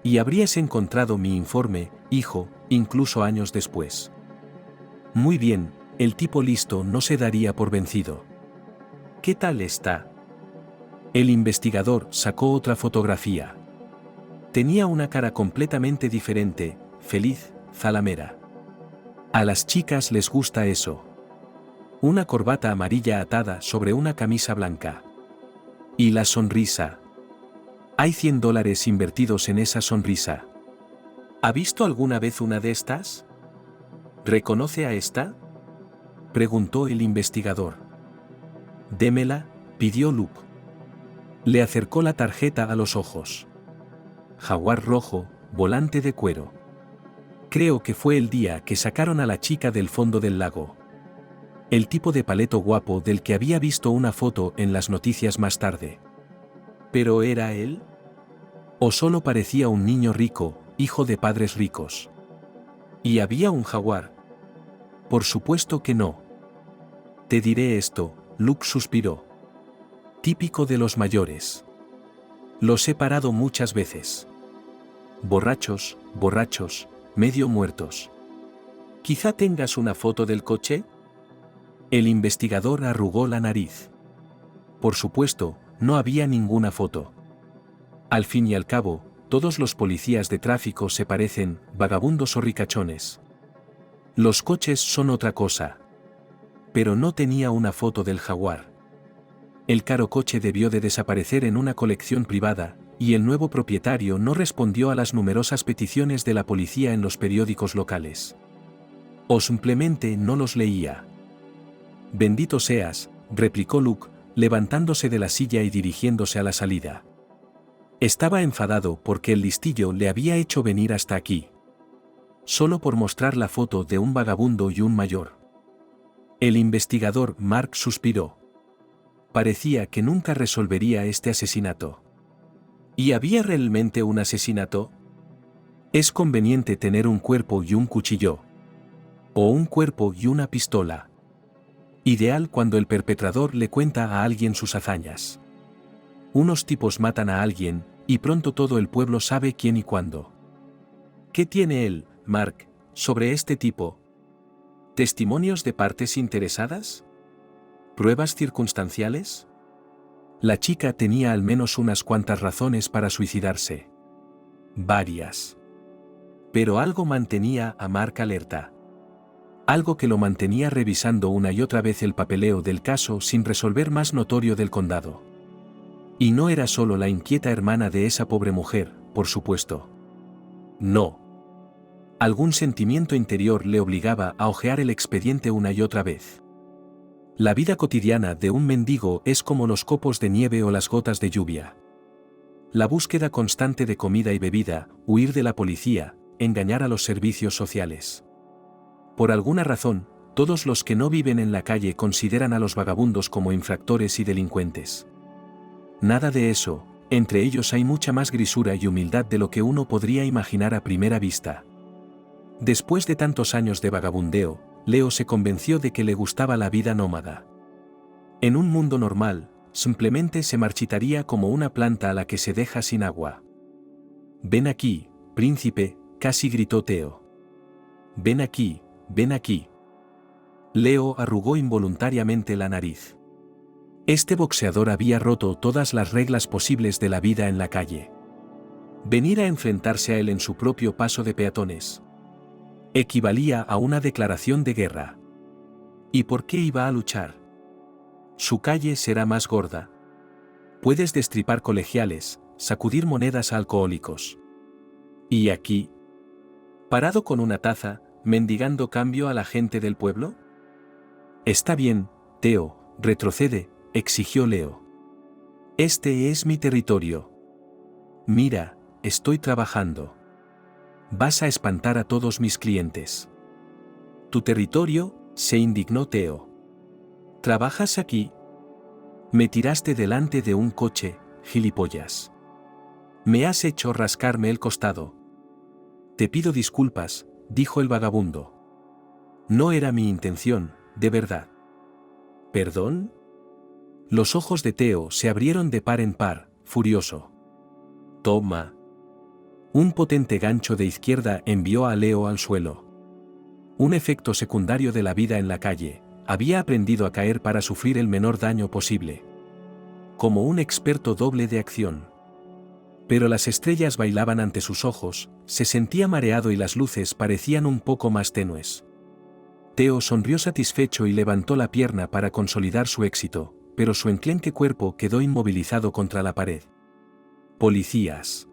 Y habrías encontrado mi informe, hijo, incluso años después. Muy bien, el tipo listo no se daría por vencido. ¿Qué tal está? El investigador sacó otra fotografía. Tenía una cara completamente diferente, feliz, zalamera. A las chicas les gusta eso. Una corbata amarilla atada sobre una camisa blanca. Y la sonrisa. Hay $100 invertidos en esa sonrisa. ¿Ha visto alguna vez una de estas? ¿Reconoce a esta?, preguntó el investigador. Démela, pidió Luke. Le acercó la tarjeta a los ojos. Jaguar rojo, volante de cuero. Creo que fue el día que sacaron a la chica del fondo del lago. El tipo de paleto guapo del que había visto una foto en las noticias más tarde. ¿Pero era él? ¿O solo parecía un niño rico, hijo de padres ricos? ¿Y había un jaguar? Por supuesto que no. Te diré esto, Luke suspiró. Típico de los mayores. Los he parado muchas veces. Borrachos, borrachos, medio muertos. ¿Quizá tengas una foto del coche? El investigador arrugó la nariz. Por supuesto, no había ninguna foto. Al fin y al cabo, todos los policías de tráfico se parecen, vagabundos o ricachones. Los coches son otra cosa. Pero no tenía una foto del jaguar. El caro coche debió de desaparecer en una colección privada, y el nuevo propietario no respondió a las numerosas peticiones de la policía en los periódicos locales. O simplemente no los leía. Bendito seas, replicó Luke, levantándose de la silla y dirigiéndose a la salida. Estaba enfadado porque el listillo le había hecho venir hasta aquí. Solo por mostrar la foto de un vagabundo y un mayor. El investigador Mark suspiró. Parecía que nunca resolvería este asesinato. ¿Y había realmente un asesinato? Es conveniente tener un cuerpo y un cuchillo. O un cuerpo y una pistola. Ideal cuando el perpetrador le cuenta a alguien sus hazañas. Unos tipos matan a alguien, y pronto todo el pueblo sabe quién y cuándo. ¿Qué tiene él, Mark, sobre este tipo? ¿Testimonios de partes interesadas? ¿Pruebas circunstanciales? La chica tenía al menos unas cuantas razones para suicidarse. Varias. Pero algo mantenía a Mark alerta. Algo que lo mantenía revisando una y otra vez el papeleo del caso sin resolver más notorio del condado. Y no era solo la inquieta hermana de esa pobre mujer, por supuesto. No. Algún sentimiento interior le obligaba a hojear el expediente una y otra vez. La vida cotidiana de un mendigo es como los copos de nieve o las gotas de lluvia. La búsqueda constante de comida y bebida, huir de la policía, engañar a los servicios sociales. Por alguna razón, todos los que no viven en la calle consideran a los vagabundos como infractores y delincuentes. Nada de eso, entre ellos hay mucha más grisura y humildad de lo que uno podría imaginar a primera vista. Después de tantos años de vagabundeo, Leo se convenció de que le gustaba la vida nómada. En un mundo normal, simplemente se marchitaría como una planta a la que se deja sin agua. «Ven aquí, príncipe», casi gritó Theo. «Ven aquí, ven aquí». Leo arrugó involuntariamente la nariz. Este boxeador había roto todas las reglas posibles de la vida en la calle. Venir a enfrentarse a él en su propio paso de peatones equivalía a una declaración de guerra. ¿Y por qué iba a luchar? Su calle será más gorda. Puedes destripar colegiales, sacudir monedas a alcohólicos. ¿Y aquí? ¿Parado con una taza, mendigando cambio a la gente del pueblo? Está bien, Theo, retrocede, exigió Leo. Este es mi territorio. Mira, estoy trabajando. Vas a espantar a todos mis clientes. ¿Tu territorio?, se indignó Theo. ¿Trabajas aquí? Me tiraste delante de un coche, gilipollas. Me has hecho rascarme el costado. Te pido disculpas, dijo el vagabundo. No era mi intención, de verdad. ¿Perdón? Los ojos de Theo se abrieron de par en par, furioso. Toma. Un potente gancho de izquierda envió a Leo al suelo. Un efecto secundario de la vida en la calle, había aprendido a caer para sufrir el menor daño posible. Como un experto doble de acción. Pero las estrellas bailaban ante sus ojos, se sentía mareado y las luces parecían un poco más tenues. Theo sonrió satisfecho y levantó la pierna para consolidar su éxito, pero su enclenque cuerpo quedó inmovilizado contra la pared. Policías.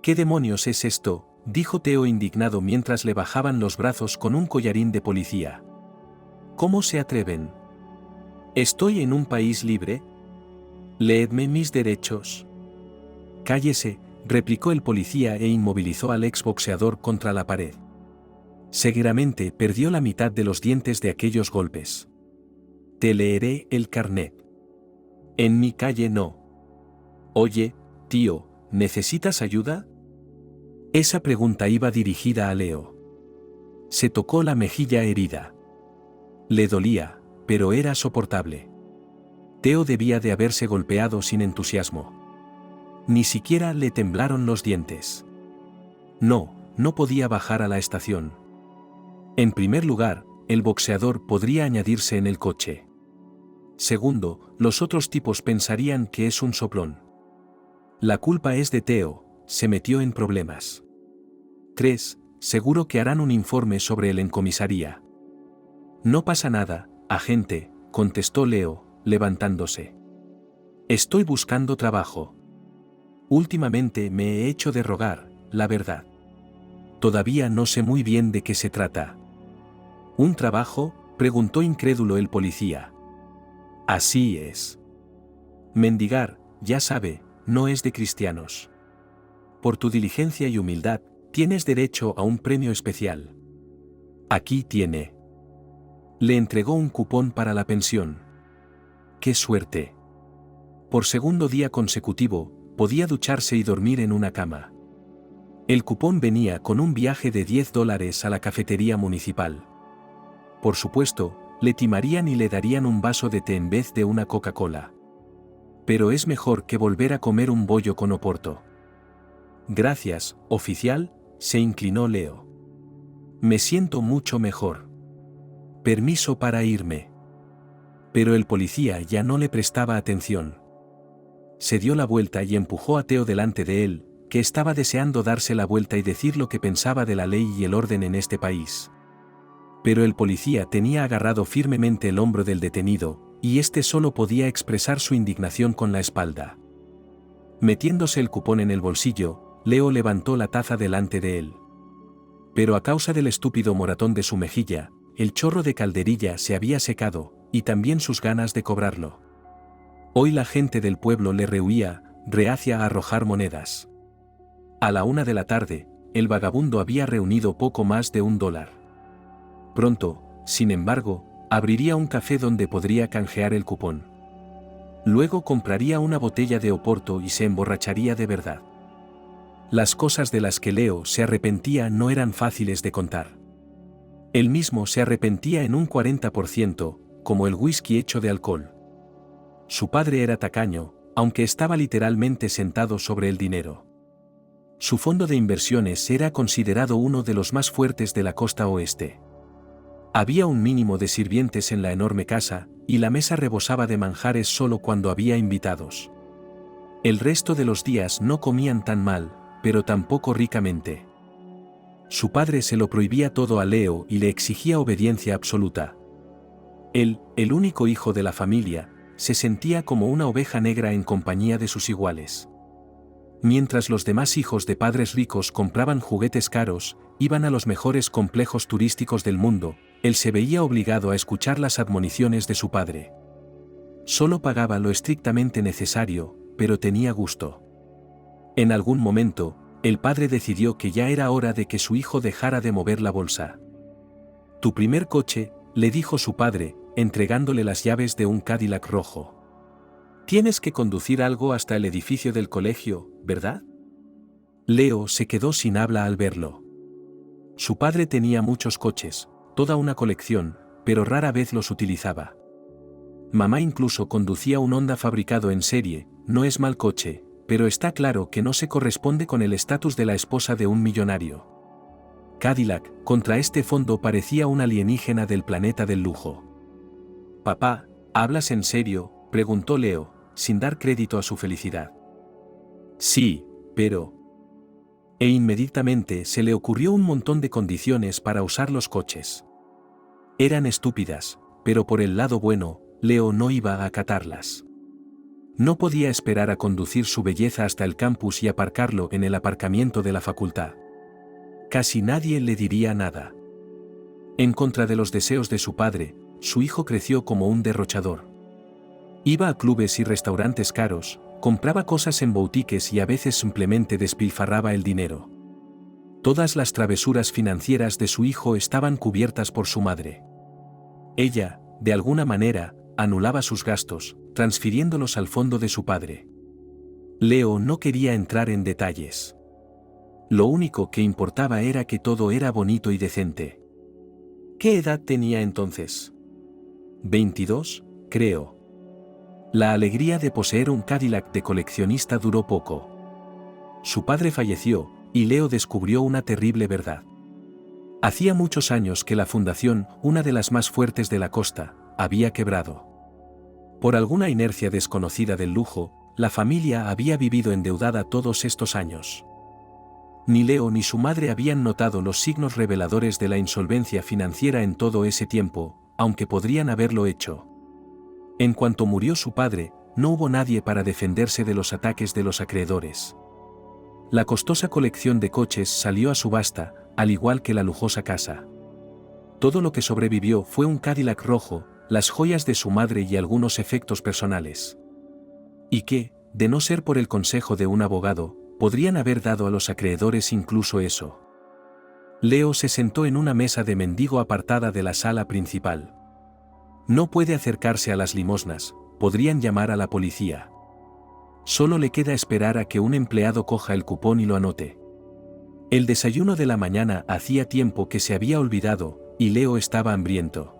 ¿Qué demonios es esto?, dijo Theo indignado mientras le bajaban los brazos con un collarín de policía. ¿Cómo se atreven? ¿Estoy en un país libre? Leedme mis derechos. Cállese, replicó el policía e inmovilizó al exboxeador contra la pared. Seguramente perdió la mitad de los dientes de aquellos golpes. Te leeré el carnet. En mi calle no. Oye, tío, ¿necesitas ayuda? Esa pregunta iba dirigida a Leo. Se tocó la mejilla herida. Le dolía, pero era soportable. Teo debía de haberse golpeado sin entusiasmo. Ni siquiera le temblaron los dientes. No podía bajar a la estación. En primer lugar, el boxeador podría añadirse en el coche. Segundo, los otros tipos pensarían que es un soplón. La culpa es de Teo, se metió en problemas. 3. Seguro que harán un informe sobre él en comisaría. No pasa nada, agente, contestó Leo, levantándose. Estoy buscando trabajo. Últimamente me he hecho de rogar, la verdad. Todavía no sé muy bien de qué se trata. ¿Un trabajo?, preguntó incrédulo el policía. Así es. Mendigar, ya sabe, no es de cristianos. Por tu diligencia y humildad, tienes derecho a un premio especial. Aquí tiene. Le entregó un cupón para la pensión. ¡Qué suerte! Por segundo día consecutivo, podía ducharse y dormir en una cama. El cupón venía con un viaje de $10 a la cafetería municipal. Por supuesto, le timarían y le darían un vaso de té en vez de una Coca-Cola. Pero es mejor que volver a comer un bollo con Oporto. Gracias, oficial, se inclinó Leo. Me siento mucho mejor. Permiso para irme. Pero el policía ya no le prestaba atención. Se dio la vuelta y empujó a Teo delante de él, que estaba deseando darse la vuelta y decir lo que pensaba de la ley y el orden en este país. Pero el policía tenía agarrado firmemente el hombro del detenido, y éste solo podía expresar su indignación con la espalda. Metiéndose el cupón en el bolsillo, Leo levantó la taza delante de él. Pero a causa del estúpido moratón de su mejilla, el chorro de calderilla se había secado, y también sus ganas de cobrarlo. Hoy la gente del pueblo le rehuía, reacia a arrojar monedas. A la 1 de la tarde, el vagabundo había reunido poco más de $1. Pronto, sin embargo, abriría un café donde podría canjear el cupón. Luego compraría una botella de Oporto y se emborracharía de verdad. Las cosas de las que Leo se arrepentía no eran fáciles de contar. Él mismo se arrepentía en un 40%, como el whisky hecho de alcohol. Su padre era tacaño, aunque estaba literalmente sentado sobre el dinero. Su fondo de inversiones era considerado uno de los más fuertes de la costa oeste. Había un mínimo de sirvientes en la enorme casa, y la mesa rebosaba de manjares solo cuando había invitados. El resto de los días no comían tan mal, pero tampoco ricamente. Su padre se lo prohibía todo a Leo y le exigía obediencia absoluta. Él, el único hijo de la familia, se sentía como una oveja negra en compañía de sus iguales. Mientras los demás hijos de padres ricos compraban juguetes caros, iban a los mejores complejos turísticos del mundo, él se veía obligado a escuchar las admoniciones de su padre. Solo pagaba lo estrictamente necesario, pero tenía gusto. En algún momento, el padre decidió que ya era hora de que su hijo dejara de mover la bolsa. Tu primer coche, le dijo su padre, entregándole las llaves de un Cadillac rojo. Tienes que conducir algo hasta el edificio del colegio, ¿verdad? Leo se quedó sin habla al verlo. Su padre tenía muchos coches, toda una colección, pero rara vez los utilizaba. Mamá incluso conducía un Honda fabricado en serie, no es mal coche, pero está claro que no se corresponde con el estatus de la esposa de un millonario. Cadillac, contra este fondo parecía un alienígena del planeta del lujo. Papá, ¿hablas en serio?, preguntó Leo, sin dar crédito a su felicidad. Sí, pero... E inmediatamente se le ocurrió un montón de condiciones para usar los coches. Eran estúpidas, pero por el lado bueno, Leo no iba a acatarlas. No podía esperar a conducir su belleza hasta el campus y aparcarlo en el aparcamiento de la facultad. Casi nadie le diría nada. En contra de los deseos de su padre, su hijo creció como un derrochador. Iba a clubes y restaurantes caros, compraba cosas en boutiques y a veces simplemente despilfarraba el dinero. Todas las travesuras financieras de su hijo estaban cubiertas por su madre. Ella, de alguna manera, anulaba sus gastos, transfiriéndolos al fondo de su padre. Leo no quería entrar en detalles. Lo único que importaba era que todo era bonito y decente. ¿Qué edad tenía entonces? 22, creo. La alegría de poseer un Cadillac de coleccionista duró poco. Su padre falleció, y Leo descubrió una terrible verdad. Hacía muchos años que la fundación, una de las más fuertes de la costa, había quebrado. Por alguna inercia desconocida del lujo, la familia había vivido endeudada todos estos años. Ni Leo ni su madre habían notado los signos reveladores de la insolvencia financiera en todo ese tiempo, aunque podrían haberlo hecho. En cuanto murió su padre, no hubo nadie para defenderse de los ataques de los acreedores. La costosa colección de coches salió a subasta, al igual que la lujosa casa. Todo lo que sobrevivió fue un Cadillac rojo, las joyas de su madre y algunos efectos personales. Y que, de no ser por el consejo de un abogado, podrían haber dado a los acreedores incluso eso. Leo se sentó en una mesa de mendigo apartada de la sala principal. No puede acercarse a las limosnas, podrían llamar a la policía. Solo le queda esperar a que un empleado coja el cupón y lo anote. El desayuno de la mañana hacía tiempo que se había olvidado, y Leo estaba hambriento.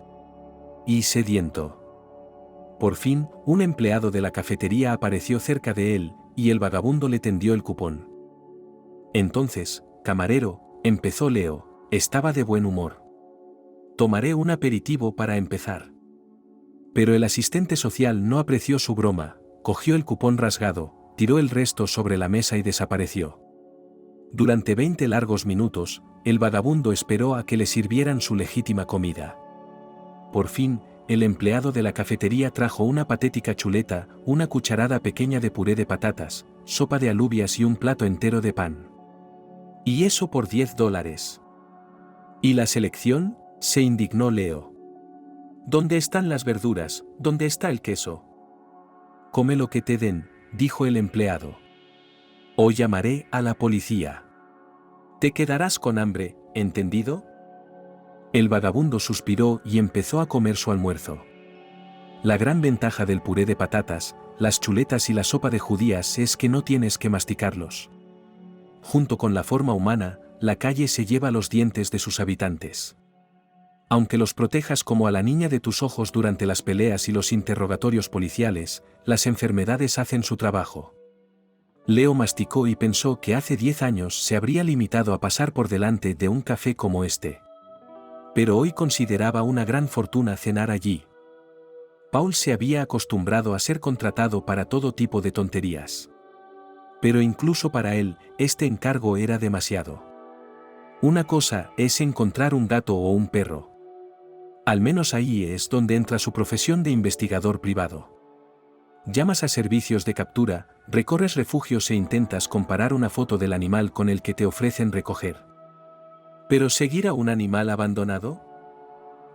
Y sediento. Por fin, un empleado de la cafetería apareció cerca de él, y el vagabundo le tendió el cupón. Entonces, camarero, empezó Leo, estaba de buen humor. Tomaré un aperitivo para empezar. Pero el asistente social no apreció su broma, cogió el cupón rasgado, tiró el resto sobre la mesa y desapareció. Durante 20 largos minutos, el vagabundo esperó a que le sirvieran su legítima comida. Por fin, el empleado de la cafetería trajo una patética chuleta, una cucharada pequeña de puré de patatas, sopa de alubias y un plato entero de pan. ¿Y eso por $10? ¿Y la selección?, se indignó Leo. ¿Dónde están las verduras? ¿Dónde está el queso? Come lo que te den, dijo el empleado. O llamaré a la policía. Te quedarás con hambre, ¿entendido? El vagabundo suspiró y empezó a comer su almuerzo. La gran ventaja del puré de patatas, las chuletas y la sopa de judías es que no tienes que masticarlos. Junto con la forma humana, la calle se lleva los dientes de sus habitantes. Aunque los protejas como a la niña de tus ojos durante las peleas y los interrogatorios policiales, las enfermedades hacen su trabajo. Leo masticó y pensó que hace 10 años se habría limitado a pasar por delante de un café como este. Pero hoy consideraba una gran fortuna cenar allí. Paul se había acostumbrado a ser contratado para todo tipo de tonterías. Pero incluso para él, este encargo era demasiado. Una cosa es encontrar un gato o un perro. Al menos ahí es donde entra su profesión de investigador privado. Llamas a servicios de captura, recorres refugios e intentas comparar una foto del animal con el que te ofrecen recoger. ¿Pero seguir a un animal abandonado?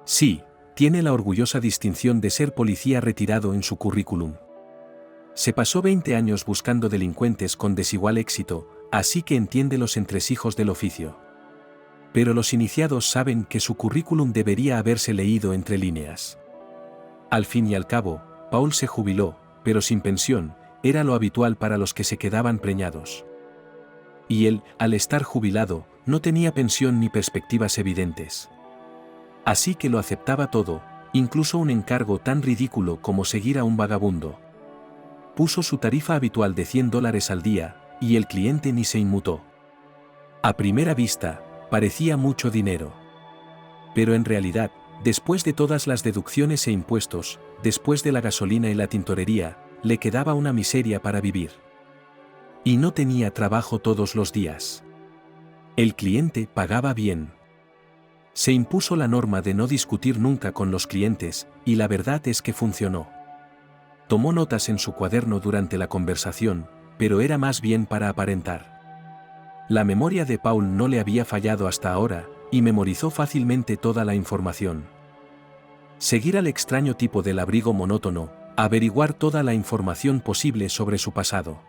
Sí, tiene la orgullosa distinción de ser policía retirado en su currículum. Se pasó 20 años buscando delincuentes con desigual éxito, así que entiende los entresijos del oficio. Pero los iniciados saben que su currículum debería haberse leído entre líneas. Al fin y al cabo, Paul se jubiló, pero sin pensión, era lo habitual para los que se quedaban preñados. Y él, al estar jubilado, no tenía pensión ni perspectivas evidentes. Así que lo aceptaba todo, incluso un encargo tan ridículo como seguir a un vagabundo. Puso su tarifa habitual de $100 al día, y el cliente ni se inmutó. A primera vista, parecía mucho dinero. Pero en realidad, después de todas las deducciones e impuestos, después de la gasolina y la tintorería, le quedaba una miseria para vivir. Y no tenía trabajo todos los días. El cliente pagaba bien. Se impuso la norma de no discutir nunca con los clientes, y la verdad es que funcionó. Tomó notas en su cuaderno durante la conversación, pero era más bien para aparentar. La memoria de Paul no le había fallado hasta ahora, y memorizó fácilmente toda la información. Seguir al extraño tipo del abrigo monótono, averiguar toda la información posible sobre su pasado.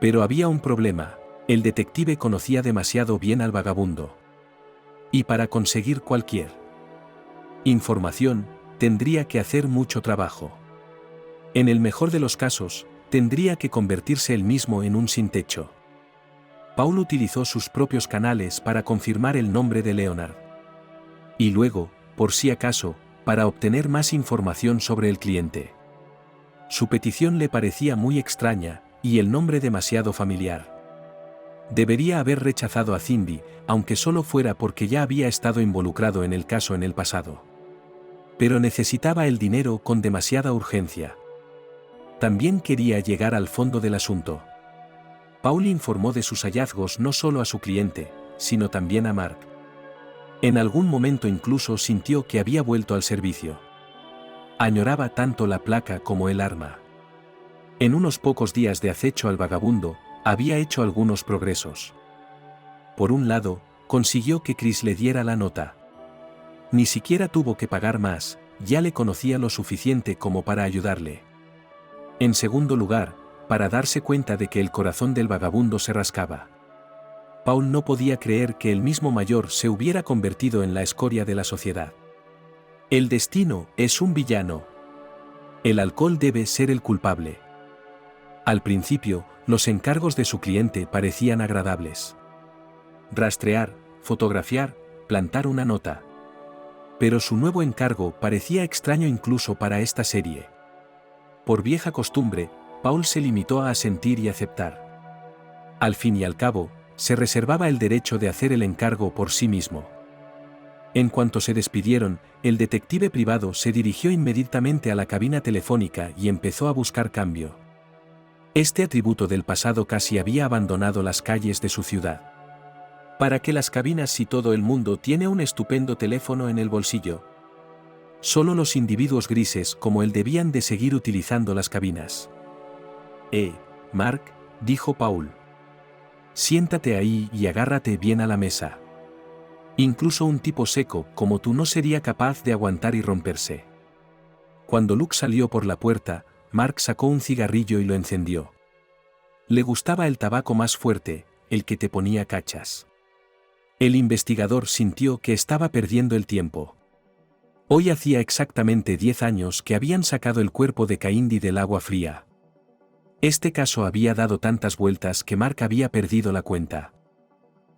Pero había un problema, El detective conocía demasiado bien al vagabundo. Y para conseguir cualquier información, tendría que hacer mucho trabajo. En el mejor de los casos, tendría que convertirse él mismo en un sin techo. Paul utilizó sus propios canales para confirmar el nombre de Leonard. Y luego, por si acaso, para obtener más información sobre el cliente. Su petición le parecía muy extraña, y el nombre demasiado familiar. Debería haber rechazado a Cindy, aunque solo fuera porque ya había estado involucrado en el caso en el pasado. Pero necesitaba el dinero con demasiada urgencia. También quería llegar al fondo del asunto. Paul informó de sus hallazgos no solo a su cliente, sino también a Mark. En algún momento incluso sintió que había vuelto al servicio. Añoraba tanto la placa como el arma. En unos pocos días de acecho al vagabundo, había hecho algunos progresos. Por un lado, consiguió que Chris le diera la nota. Ni siquiera tuvo que pagar más, ya le conocía lo suficiente como para ayudarle. En segundo lugar, para darse cuenta de que el corazón del vagabundo se rascaba. Paul no podía creer que el mismo mayor se hubiera convertido en la escoria de la sociedad. El destino es un villano. El alcohol debe ser el culpable. Al principio, los encargos de su cliente parecían agradables. Rastrear, fotografiar, plantar una nota. Pero su nuevo encargo parecía extraño incluso para esta serie. Por vieja costumbre, Paul se limitó a asentir y aceptar. Al fin y al cabo, se reservaba el derecho de hacer el encargo por sí mismo. En cuanto se despidieron, el detective privado se dirigió inmediatamente a la cabina telefónica y empezó a buscar cambio. Este atributo del pasado casi había abandonado las calles de su ciudad. ¿Para qué las cabinas si todo el mundo tiene un estupendo teléfono en el bolsillo? Solo los individuos grises como él debían de seguir utilizando las cabinas. Mark, dijo Paul. Siéntate ahí y agárrate bien a la mesa. Incluso un tipo seco como tú no sería capaz de aguantar y romperse. Cuando Luke salió por la puerta, Mark sacó un cigarrillo y lo encendió. Le gustaba el tabaco más fuerte, el que te ponía cachas. El investigador sintió que estaba perdiendo el tiempo. Hoy hacía exactamente 10 años que habían sacado el cuerpo de Caindy del agua fría. Este caso había dado tantas vueltas que Mark había perdido la cuenta.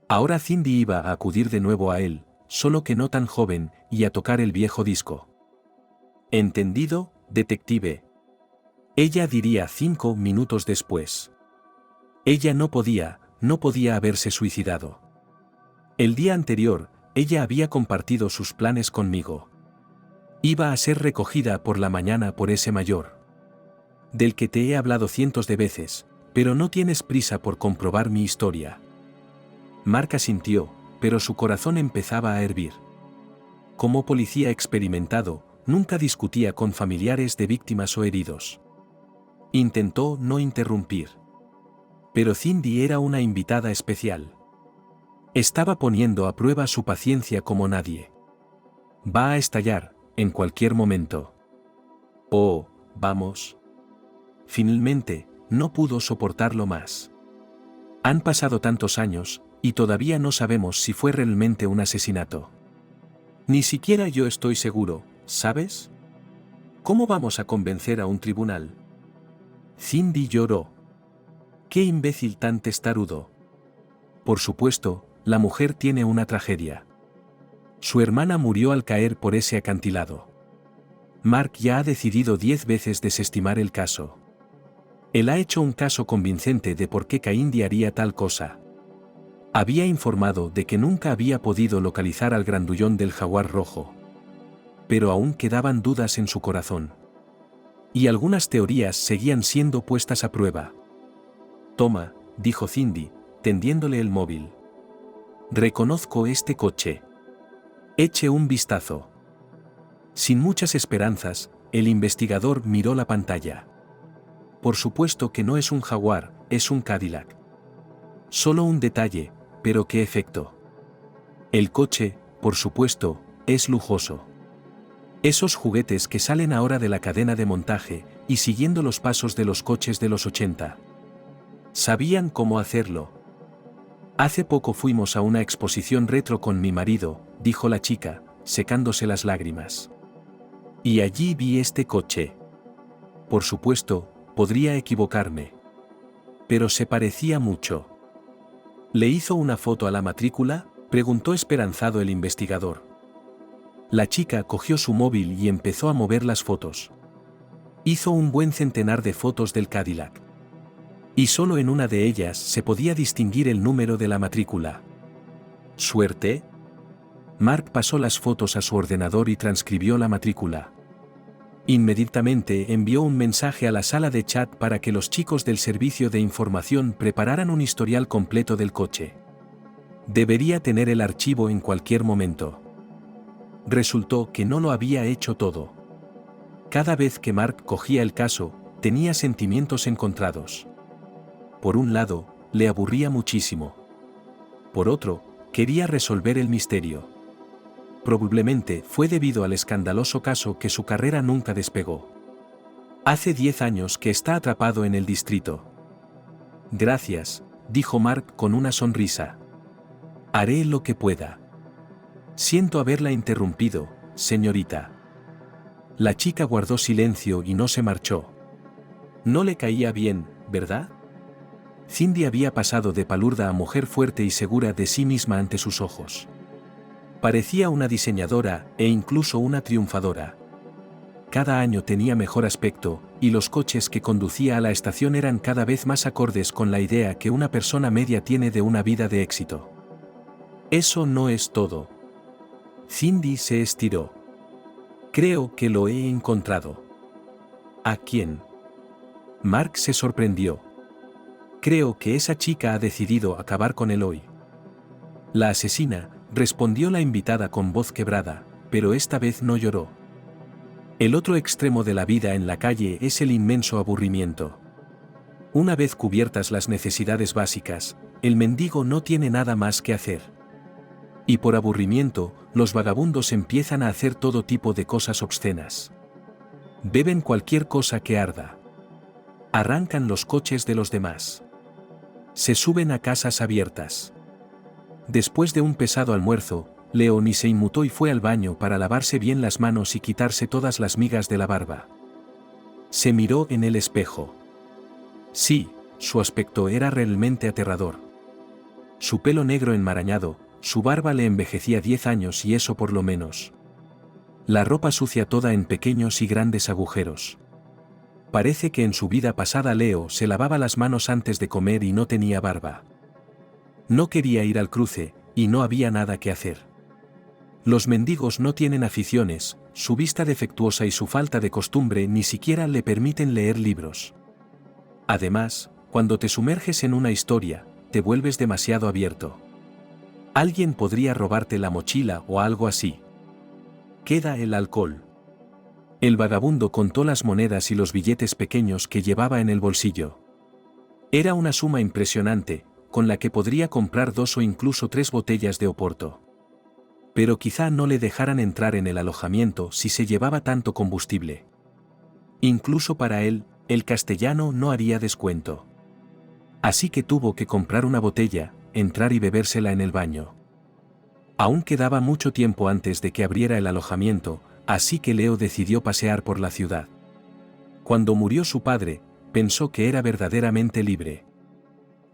Ahora Cindy iba a acudir de nuevo a él, solo que no tan joven, y a tocar el viejo disco. ¿Entendido, detective? Ella diría 5 minutos después. Ella no podía haberse suicidado. El día anterior, ella había compartido sus planes conmigo. Iba a ser recogida por la mañana por ese mayor. Del que te he hablado cientos de veces, pero no tienes prisa por comprobar mi historia. Mark asintió, pero su corazón empezaba a hervir. Como policía experimentado, nunca discutía con familiares de víctimas o heridos. Intentó no interrumpir. Pero Cindy era una invitada especial. Estaba poniendo a prueba su paciencia como nadie. Va a estallar, en cualquier momento. Oh, vamos. Finalmente, no pudo soportarlo más. Han pasado tantos años, y todavía no sabemos si fue realmente un asesinato. Ni siquiera yo estoy seguro, ¿sabes? ¿Cómo vamos a convencer a un tribunal? Cindy lloró. ¡Qué imbécil tan testarudo! Por supuesto, la mujer tiene una tragedia. Su hermana murió al caer por ese acantilado. Mark ya ha decidido 10 veces desestimar el caso. Él ha hecho un caso convincente de por qué Caindy haría tal cosa. Había informado de que nunca había podido localizar al grandullón del jaguar rojo. Pero aún quedaban dudas en su corazón. Y algunas teorías seguían siendo puestas a prueba. Toma, dijo Cindy, tendiéndole el móvil. Reconozco este coche. Eche un vistazo. Sin muchas esperanzas, el investigador miró la pantalla. Por supuesto que no es un Jaguar, es un Cadillac. Solo un detalle, pero qué efecto. El coche, por supuesto, es lujoso. Esos juguetes que salen ahora de la cadena de montaje, y siguiendo los pasos de los coches de los 80. Sabían cómo hacerlo. Hace poco fuimos a una exposición retro con mi marido, dijo la chica, secándose las lágrimas. Y allí vi este coche. Por supuesto, podría equivocarme. Pero se parecía mucho. ¿Le hizo una foto a la matrícula?, preguntó esperanzado el investigador. La chica cogió su móvil y empezó a mover las fotos. Hizo un buen centenar de fotos del Cadillac. Y solo en una de ellas se podía distinguir el número de la matrícula. ¿Suerte? Mark pasó las fotos a su ordenador y transcribió la matrícula. Inmediatamente envió un mensaje a la sala de chat para que los chicos del servicio de información prepararan un historial completo del coche. Debería tener el archivo en cualquier momento. Resultó que no lo había hecho todo. Cada vez que Mark cogía el caso, tenía sentimientos encontrados. Por un lado, le aburría muchísimo. Por otro, quería resolver el misterio. Probablemente fue debido al escandaloso caso que su carrera nunca despegó. Hace 10 años que está atrapado en el distrito. Gracias, dijo Mark con una sonrisa. Haré lo que pueda. Siento haberla interrumpido, señorita. La chica guardó silencio y no se marchó. No le caía bien, ¿verdad? Cindy había pasado de palurda a mujer fuerte y segura de sí misma ante sus ojos. Parecía una diseñadora e incluso una triunfadora. Cada año tenía mejor aspecto, y los coches que conducía a la estación eran cada vez más acordes con la idea que una persona media tiene de una vida de éxito. Eso no es todo. Cindy se estiró. Creo que lo he encontrado. ¿A quién? Mark se sorprendió. Creo que esa chica ha decidido acabar con él hoy. La asesina, respondió la invitada con voz quebrada, pero esta vez no lloró. El otro extremo de la vida en la calle es el inmenso aburrimiento. Una vez cubiertas las necesidades básicas, el mendigo no tiene nada más que hacer. Y por aburrimiento, los vagabundos empiezan a hacer todo tipo de cosas obscenas. Beben cualquier cosa que arda. Arrancan los coches de los demás. Se suben a casas abiertas. Después de un pesado almuerzo, Leonie se inmutó y fue al baño para lavarse bien las manos y quitarse todas las migas de la barba. Se miró en el espejo. Sí, su aspecto era realmente aterrador. Su pelo negro enmarañado, su barba le envejecía 10 años y eso por lo menos. La ropa sucia toda en pequeños y grandes agujeros. Parece que en su vida pasada Leo se lavaba las manos antes de comer y no tenía barba. No quería ir al cruce, y no había nada que hacer. Los mendigos no tienen aficiones, su vista defectuosa y su falta de costumbre ni siquiera le permiten leer libros. Además, cuando te sumerges en una historia, te vuelves demasiado abierto. Alguien podría robarte la mochila o algo así. Queda el alcohol. El vagabundo contó las monedas y los billetes pequeños que llevaba en el bolsillo. Era una suma impresionante, con la que podría comprar 2 o incluso 3 botellas de Oporto. Pero quizá no le dejaran entrar en el alojamiento si se llevaba tanto combustible. Incluso para él, el castellano no haría descuento. Así que tuvo que comprar una botella, entrar y bebérsela en el baño. Aún quedaba mucho tiempo antes de que abriera el alojamiento, así que Leo decidió pasear por la ciudad. Cuando murió su padre, pensó que era verdaderamente libre.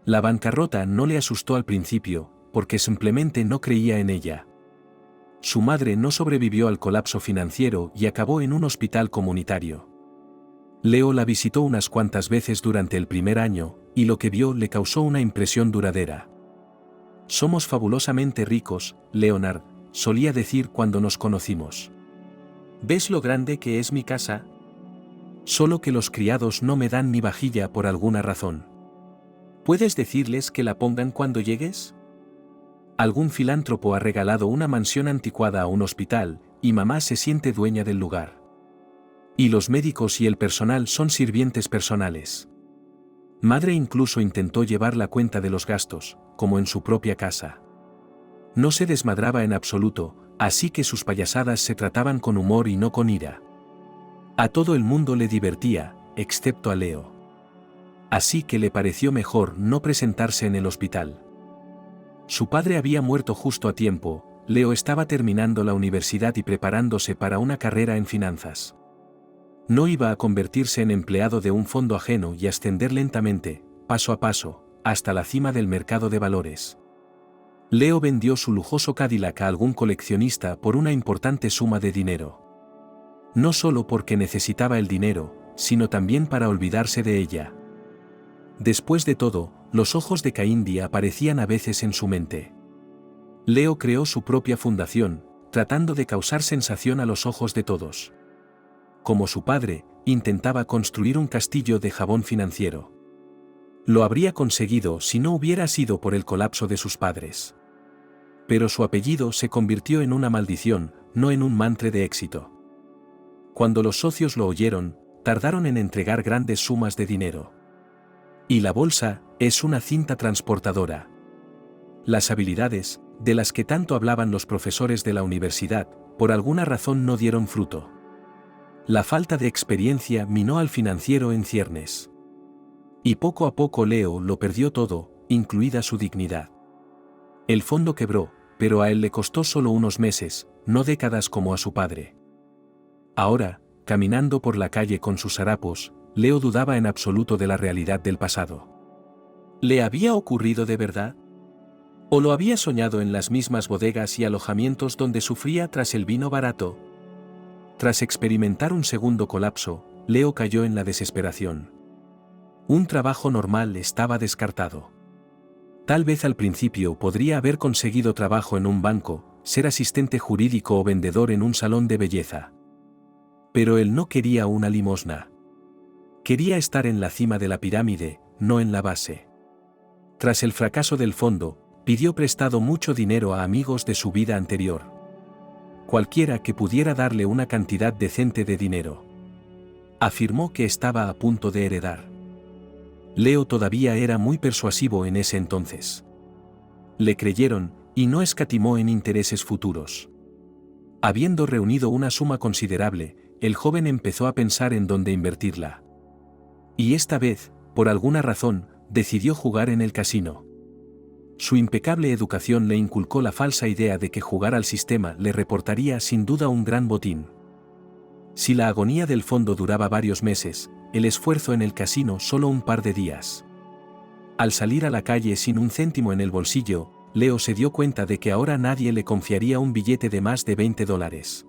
La bancarrota no le asustó al principio, porque simplemente no creía en ella. Su madre no sobrevivió al colapso financiero y acabó en un hospital comunitario. Leo la visitó unas cuantas veces durante el primer año, y lo que vio le causó una impresión duradera. Somos fabulosamente ricos, Leonard, solía decir cuando nos conocimos. ¿Ves lo grande que es mi casa? Solo que los criados no me dan ni vajilla por alguna razón. ¿Puedes decirles que la pongan cuando llegues? Algún filántropo ha regalado una mansión anticuada a un hospital, y mamá se siente dueña del lugar. Y los médicos y el personal son sirvientes personales. Madre incluso intentó llevar la cuenta de los gastos, como en su propia casa. No se desmadraba en absoluto, así que sus payasadas se trataban con humor y no con ira. A todo el mundo le divertía, excepto a Leo. Así que le pareció mejor no presentarse en el hospital. Su padre había muerto justo a tiempo. Leo estaba terminando la universidad y preparándose para una carrera en finanzas. No iba a convertirse en empleado de un fondo ajeno y ascender lentamente, paso a paso, hasta la cima del mercado de valores. Leo vendió su lujoso Cadillac a algún coleccionista por una importante suma de dinero. No solo porque necesitaba el dinero, sino también para olvidarse de ella. Después de todo, los ojos de Caindí aparecían a veces en su mente. Leo creó su propia fundación, tratando de causar sensación a los ojos de todos. Como su padre, intentaba construir un castillo de jabón financiero. Lo habría conseguido si no hubiera sido por el colapso de sus padres. Pero su apellido se convirtió en una maldición, no en un mantra de éxito. Cuando los socios lo oyeron, tardaron en entregar grandes sumas de dinero. Y la bolsa es una cinta transportadora. Las habilidades, de las que tanto hablaban los profesores de la universidad, por alguna razón no dieron fruto. La falta de experiencia minó al financiero en ciernes. Y poco a poco Leo lo perdió todo, incluida su dignidad. El fondo quebró, pero a él le costó solo unos meses, no décadas como a su padre. Ahora, caminando por la calle con sus harapos, Leo dudaba en absoluto de la realidad del pasado. ¿Le había ocurrido de verdad? ¿O lo había soñado en las mismas bodegas y alojamientos donde sufría tras el vino barato? Tras experimentar un segundo colapso, Leo cayó en la desesperación. Un trabajo normal estaba descartado. Tal vez al principio podría haber conseguido trabajo en un banco, ser asistente jurídico o vendedor en un salón de belleza. Pero él no quería una limosna. Quería estar en la cima de la pirámide, no en la base. Tras el fracaso del fondo, pidió prestado mucho dinero a amigos de su vida anterior. Cualquiera que pudiera darle una cantidad decente de dinero. Afirmó que estaba a punto de heredar. Leo todavía era muy persuasivo en ese entonces. Le creyeron, y no escatimó en intereses futuros. Habiendo reunido una suma considerable, el joven empezó a pensar en dónde invertirla. Y esta vez, por alguna razón, decidió jugar en el casino. Su impecable educación le inculcó la falsa idea de que jugar al sistema le reportaría sin duda un gran botín. Si la agonía del fondo duraba varios meses, el esfuerzo en el casino solo un par de días. Al salir a la calle sin un céntimo en el bolsillo, Leo se dio cuenta de que ahora nadie le confiaría un billete de más de $20.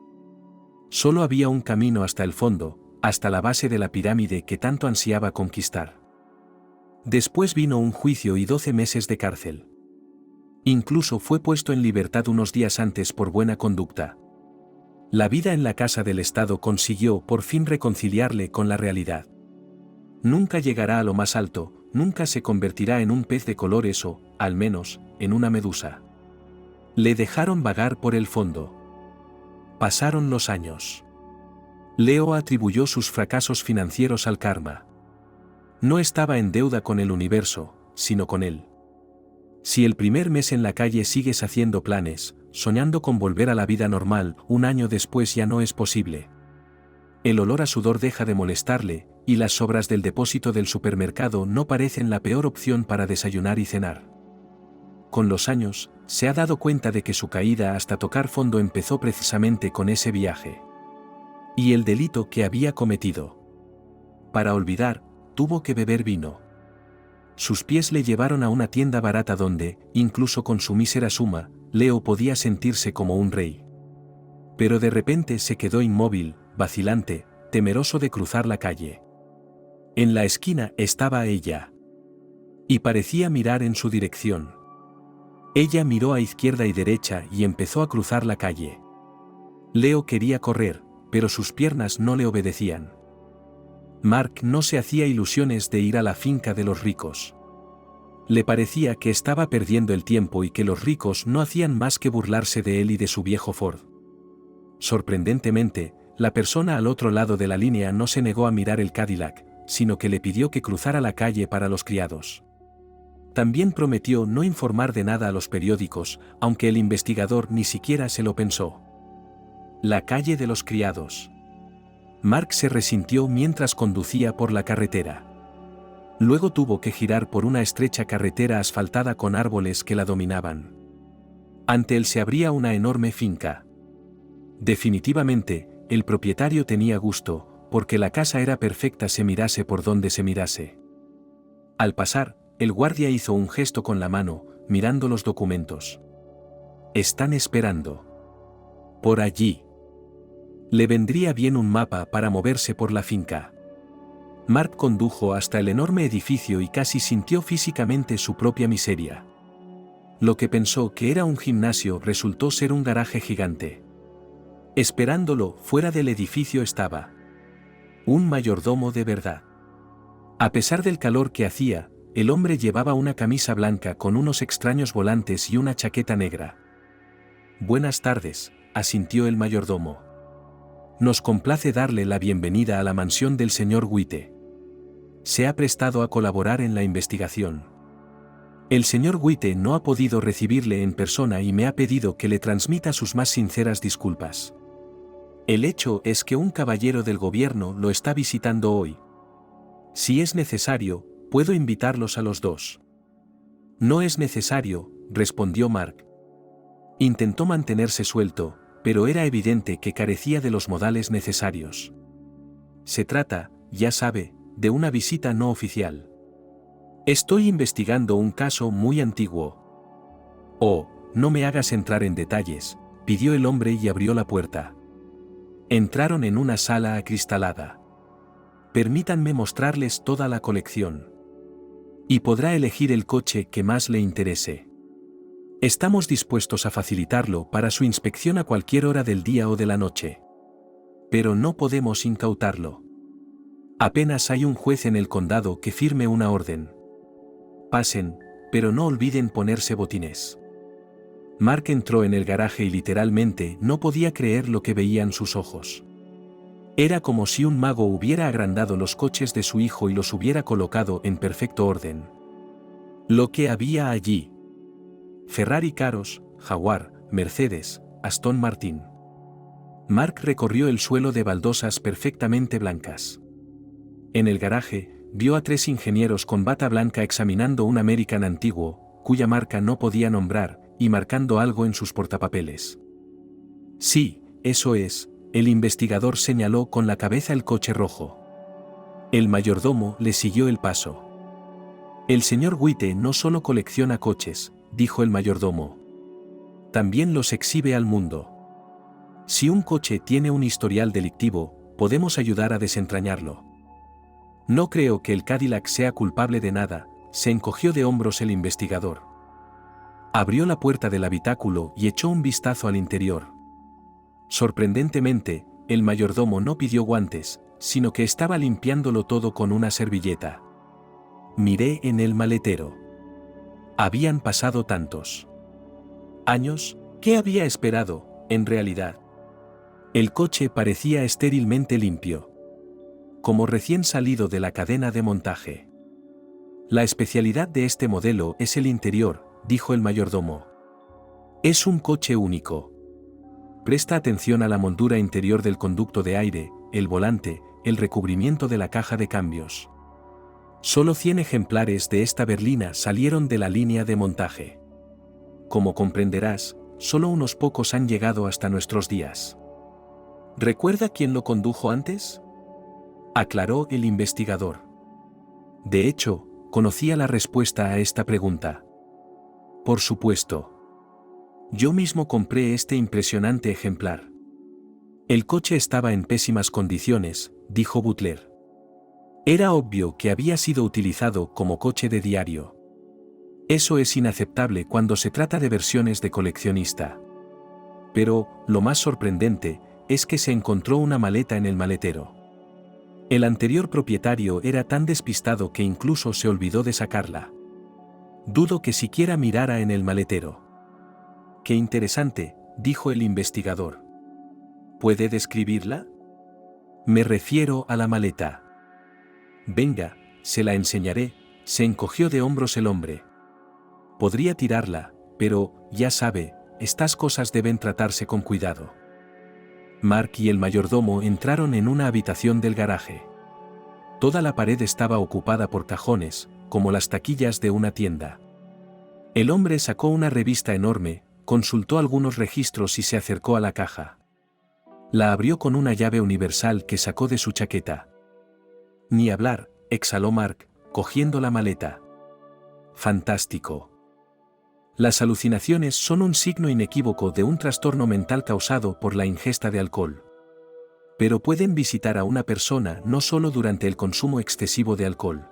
Solo había un camino hasta el fondo, hasta la base de la pirámide que tanto ansiaba conquistar. Después vino un juicio y 12 meses de cárcel. Incluso fue puesto en libertad unos días antes por buena conducta. La vida en la casa del Estado consiguió por fin reconciliarle con la realidad. Nunca llegará a lo más alto, nunca se convertirá en un pez de colores o, al menos, en una medusa. Le dejaron vagar por el fondo. Pasaron los años. Leo atribuyó sus fracasos financieros al karma. No estaba en deuda con el universo, sino con él. Si el primer mes en la calle sigues haciendo planes, soñando con volver a la vida normal, un año después ya no es posible. El olor a sudor deja de molestarle, y las sobras del depósito del supermercado no parecen la peor opción para desayunar y cenar. Con los años, se ha dado cuenta de que su caída hasta tocar fondo empezó precisamente con ese viaje. Y el delito que había cometido. Para olvidar, tuvo que beber vino. Sus pies le llevaron a una tienda barata donde, incluso con su mísera suma, Leo podía sentirse como un rey. Pero de repente se quedó inmóvil, vacilante, temeroso de cruzar la calle. En la esquina estaba ella. Y parecía mirar en su dirección. Ella miró a izquierda y derecha y empezó a cruzar la calle. Leo quería correr, pero sus piernas no le obedecían. Mark no se hacía ilusiones de ir a la finca de los ricos. Le parecía que estaba perdiendo el tiempo y que los ricos no hacían más que burlarse de él y de su viejo Ford. Sorprendentemente, la persona al otro lado de la línea no se negó a mirar el Cadillac, sino que le pidió que cruzara la calle para los criados. También prometió no informar de nada a los periódicos, aunque el investigador ni siquiera se lo pensó. La calle de los criados. Mark se resintió mientras conducía por la carretera. Luego tuvo que girar por una estrecha carretera asfaltada con árboles que la dominaban. Ante él se abría una enorme finca. Definitivamente, el propietario tenía gusto, porque la casa era perfecta se mirase por donde se mirase. Al pasar, el guardia hizo un gesto con la mano, mirando los documentos. Están esperando. Por allí. Le vendría bien un mapa para moverse por la finca. Mark condujo hasta el enorme edificio y casi sintió físicamente su propia miseria. Lo que pensó que era un gimnasio resultó ser un garaje gigante. Esperándolo, fuera del edificio estaba un mayordomo de verdad. A pesar del calor que hacía, el hombre llevaba una camisa blanca con unos extraños volantes y una chaqueta negra. Buenas tardes, asintió el mayordomo. Nos complace darle la bienvenida a la mansión del señor Witte. Se ha prestado a colaborar en la investigación. El señor Witte no ha podido recibirle en persona y me ha pedido que le transmita sus más sinceras disculpas. El hecho es que un caballero del gobierno lo está visitando hoy. Si es necesario, puedo invitarlos a los dos. No es necesario, respondió Mark. Intentó mantenerse suelto, pero era evidente que carecía de los modales necesarios. Se trata, ya sabe, de una visita no oficial. Estoy investigando un caso muy antiguo. Oh, no me hagas entrar en detalles, pidió el hombre y abrió la puerta. Entraron en una sala acristalada. Permítanme mostrarles toda la colección. Y podrá elegir el coche que más le interese. Estamos dispuestos a facilitarlo para su inspección a cualquier hora del día o de la noche. Pero no podemos incautarlo. Apenas hay un juez en el condado que firme una orden. Pasen, pero no olviden ponerse botines. Mark entró en el garaje y literalmente no podía creer lo que veían sus ojos. Era como si un mago hubiera agrandado los coches de su hijo y los hubiera colocado en perfecto orden. Lo que había allí: Ferrari caros, Jaguar, Mercedes, Aston Martin. Mark recorrió el suelo de baldosas perfectamente blancas. En el garaje, vio a 3 ingenieros con bata blanca examinando un American antiguo, cuya marca no podía nombrar, y marcando algo en sus portapapeles. Sí, eso es, el investigador señaló con la cabeza el coche rojo. El mayordomo le siguió el paso. El señor Witte no solo colecciona coches, dijo el mayordomo. También los exhibe al mundo. Si un coche tiene un historial delictivo, podemos ayudar a desentrañarlo. No creo que el Cadillac sea culpable de nada, se encogió de hombros el investigador. Abrió la puerta del habitáculo y echó un vistazo al interior. Sorprendentemente, el mayordomo no pidió guantes, sino que estaba limpiándolo todo con una servilleta. Miré en el maletero. Habían pasado tantos años, ¿qué había esperado, en realidad? El coche parecía estérilmente limpio, como recién salido de la cadena de montaje. La especialidad de este modelo es el interior, dijo el mayordomo. Es un coche único. Presta atención a la moldura interior del conducto de aire, el volante, el recubrimiento de la caja de cambios. Solo 100 ejemplares de esta berlina salieron de la línea de montaje. Como comprenderás, solo unos pocos han llegado hasta nuestros días. ¿Recuerda quién lo condujo antes?, aclaró el investigador. De hecho, conocía la respuesta a esta pregunta. Por supuesto. Yo mismo compré este impresionante ejemplar. El coche estaba en pésimas condiciones, dijo Butler. Era obvio que había sido utilizado como coche de diario. Eso es inaceptable cuando se trata de versiones de coleccionista. Pero, lo más sorprendente, es que se encontró una maleta en el maletero. El anterior propietario era tan despistado que incluso se olvidó de sacarla. Dudo que siquiera mirara en el maletero. Qué interesante, dijo el investigador. ¿Puede describirla? Me refiero a la maleta. Venga, se la enseñaré, se encogió de hombros el hombre. Podría tirarla, pero, ya sabe, estas cosas deben tratarse con cuidado. Mark y el mayordomo entraron en una habitación del garaje. Toda la pared estaba ocupada por cajones, como las taquillas de una tienda. El hombre sacó una revista enorme, consultó algunos registros y se acercó a la caja. La abrió con una llave universal que sacó de su chaqueta. Ni hablar, exhaló Mark, cogiendo la maleta. Fantástico. Las alucinaciones son un signo inequívoco de un trastorno mental causado por la ingesta de alcohol. Pero pueden visitar a una persona no solo durante el consumo excesivo de alcohol.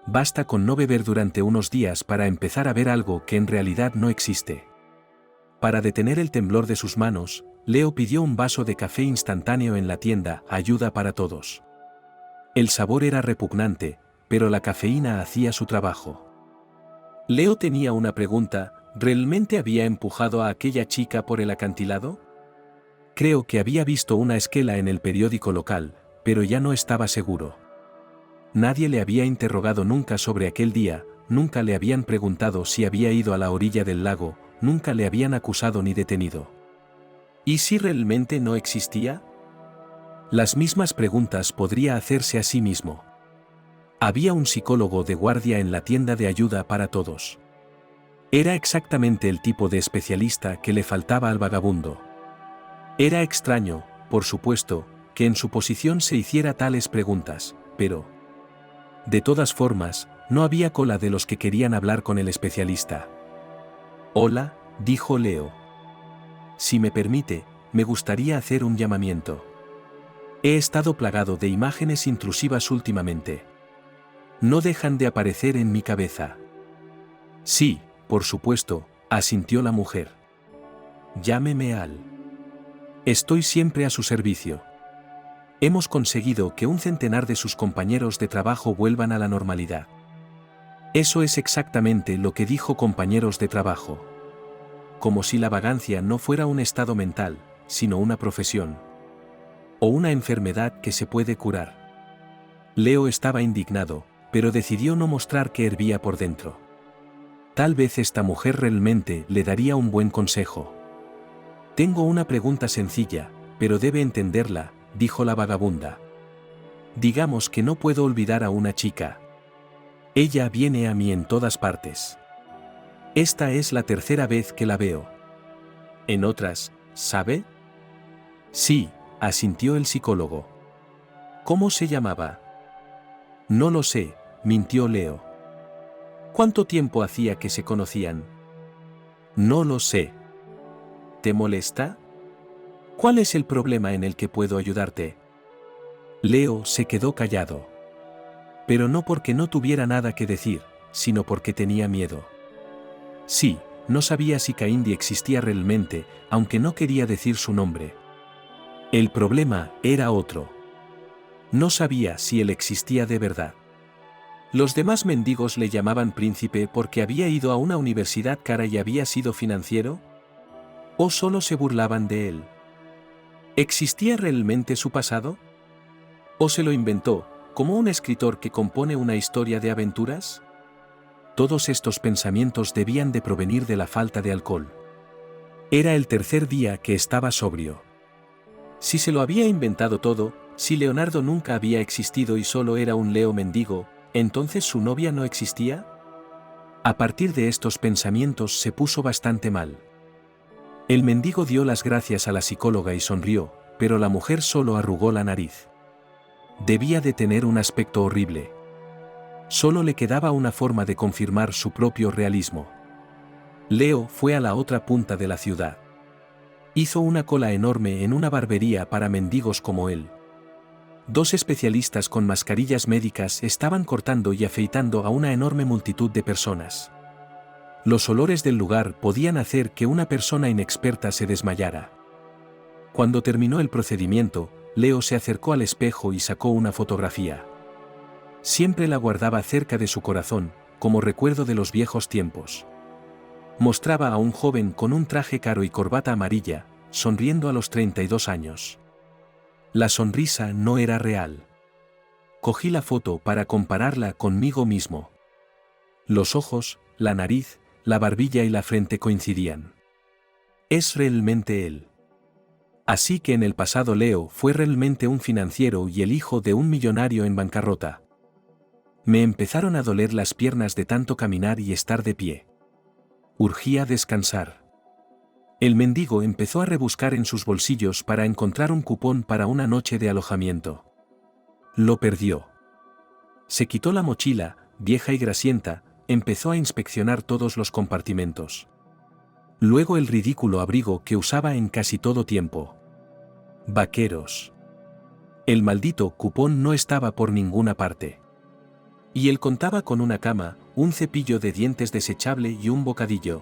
Basta con no beber durante unos días para empezar a ver algo que en realidad no existe. Para detener el temblor de sus manos, Leo pidió un vaso de café instantáneo en la tienda Ayuda para Todos. El sabor era repugnante, pero la cafeína hacía su trabajo. Leo tenía una pregunta: ¿realmente había empujado a aquella chica por el acantilado? Creo que había visto una esquela en el periódico local, pero ya no estaba seguro. Nadie le había interrogado nunca sobre aquel día, nunca le habían preguntado si había ido a la orilla del lago, nunca le habían acusado ni detenido. ¿Y si realmente no existía? Las mismas preguntas podría hacerse a sí mismo. Había un psicólogo de guardia en la tienda de Ayuda para Todos. Era exactamente el tipo de especialista que le faltaba al vagabundo. Era extraño, por supuesto, que en su posición se hiciera tales preguntas, pero... De todas formas, no había cola de los que querían hablar con el especialista. «Hola», dijo Leo. «Si me permite, me gustaría hacer un llamamiento. He estado plagado de imágenes intrusivas últimamente. No dejan de aparecer en mi cabeza». «Sí, por supuesto», asintió la mujer. «Llámeme Al. Estoy siempre a su servicio. Hemos conseguido que un centenar de sus compañeros de trabajo vuelvan a la normalidad». Eso es exactamente lo que dijo compañeros de trabajo. Como si la vagancia no fuera un estado mental, sino una profesión. O una enfermedad que se puede curar. Leo estaba indignado, pero decidió no mostrar que hervía por dentro. Tal vez esta mujer realmente le daría un buen consejo. «Tengo una pregunta sencilla, pero debe entenderla», dijo la vagabunda. «Digamos que no puedo olvidar a una chica. Ella viene a mí en todas partes. Esta es la tercera vez que la veo. En otras, ¿sabe?» «Sí», asintió el psicólogo. «¿Cómo se llamaba?» «No lo sé», mintió Leo. «¿Cuánto tiempo hacía que se conocían?» «No lo sé». «¿Te molesta? ¿Cuál es el problema en el que puedo ayudarte?» Leo se quedó callado. Pero no porque no tuviera nada que decir, sino porque tenía miedo. Sí, no sabía si Kaindi existía realmente, aunque no quería decir su nombre. El problema era otro. No sabía si él existía de verdad. Los demás mendigos le llamaban príncipe porque había ido a una universidad cara y había sido financiero. ¿O solo se burlaban de él? ¿Existía realmente su pasado? ¿O se lo inventó, como un escritor que compone una historia de aventuras? Todos estos pensamientos debían de provenir de la falta de alcohol. Era el tercer día que estaba sobrio. Si se lo había inventado todo, si Leonardo nunca había existido y solo era un Leo mendigo, ¿entonces su novia no existía? A partir de estos pensamientos se puso bastante mal. El mendigo dio las gracias a la psicóloga y sonrió, pero la mujer solo arrugó la nariz. Debía de tener un aspecto horrible. Solo le quedaba una forma de confirmar su propio realismo. Leo fue a la otra punta de la ciudad. Hizo una cola enorme en una barbería para mendigos como él. 2 especialistas con mascarillas médicas estaban cortando y afeitando a una enorme multitud de personas. Los olores del lugar podían hacer que una persona inexperta se desmayara. Cuando terminó el procedimiento, Leo se acercó al espejo y sacó una fotografía. Siempre la guardaba cerca de su corazón, como recuerdo de los viejos tiempos. Mostraba a un joven con un traje caro y corbata amarilla, sonriendo a los 32 años. La sonrisa no era real. Cogí la foto para compararla conmigo mismo. Los ojos, la nariz, la barbilla y la frente coincidían. Es realmente él. Así que en el pasado Leo fue realmente un financiero y el hijo de un millonario en bancarrota. Me empezaron a doler las piernas de tanto caminar y estar de pie. Urgía descansar. El mendigo empezó a rebuscar en sus bolsillos para encontrar un cupón para una noche de alojamiento. Lo perdió. Se quitó la mochila, vieja y grasienta, empezó a inspeccionar todos los compartimentos. Luego el ridículo abrigo que usaba en casi todo tiempo. Vaqueros. El maldito cupón no estaba por ninguna parte. Y él contaba con una cama, un cepillo de dientes desechable y un bocadillo.